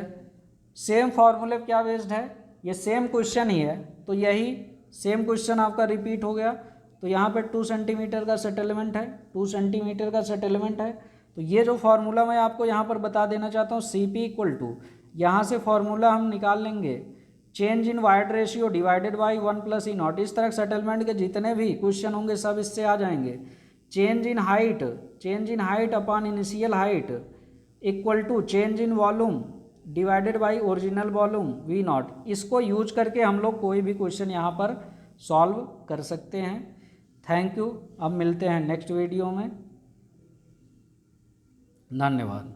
सेम फॉर्मूले क्या बेस्ड है, ये सेम क्वेश्चन ही है, तो यही सेम क्वेश्चन आपका रिपीट हो गया। तो यहाँ पे 2 सेंटीमीटर का सेटलमेंट है, 2 सेंटीमीटर का सेटलमेंट है। तो ये जो फार्मूला मैं आपको यहाँ पर बता देना चाहता हूँ, CP इक्वल टू, यहाँ से फार्मूला हम निकाल लेंगे, change in void ratio divided by 1 plus E not. इस तरह सेटलमेंट के जितने भी क्वेश्चन होंगे सब इससे आ जाएंगे। Change in height upon initial height equal to change in volume divided by original volume V nought. इसको यूज करके हम लोग कोई भी क्वेश्चन यहाँ पर सॉल्व कर सकते हैं। थैंक यू, अब मिलते हैं नेक्स्ट वीडियो में, धन्यवाद।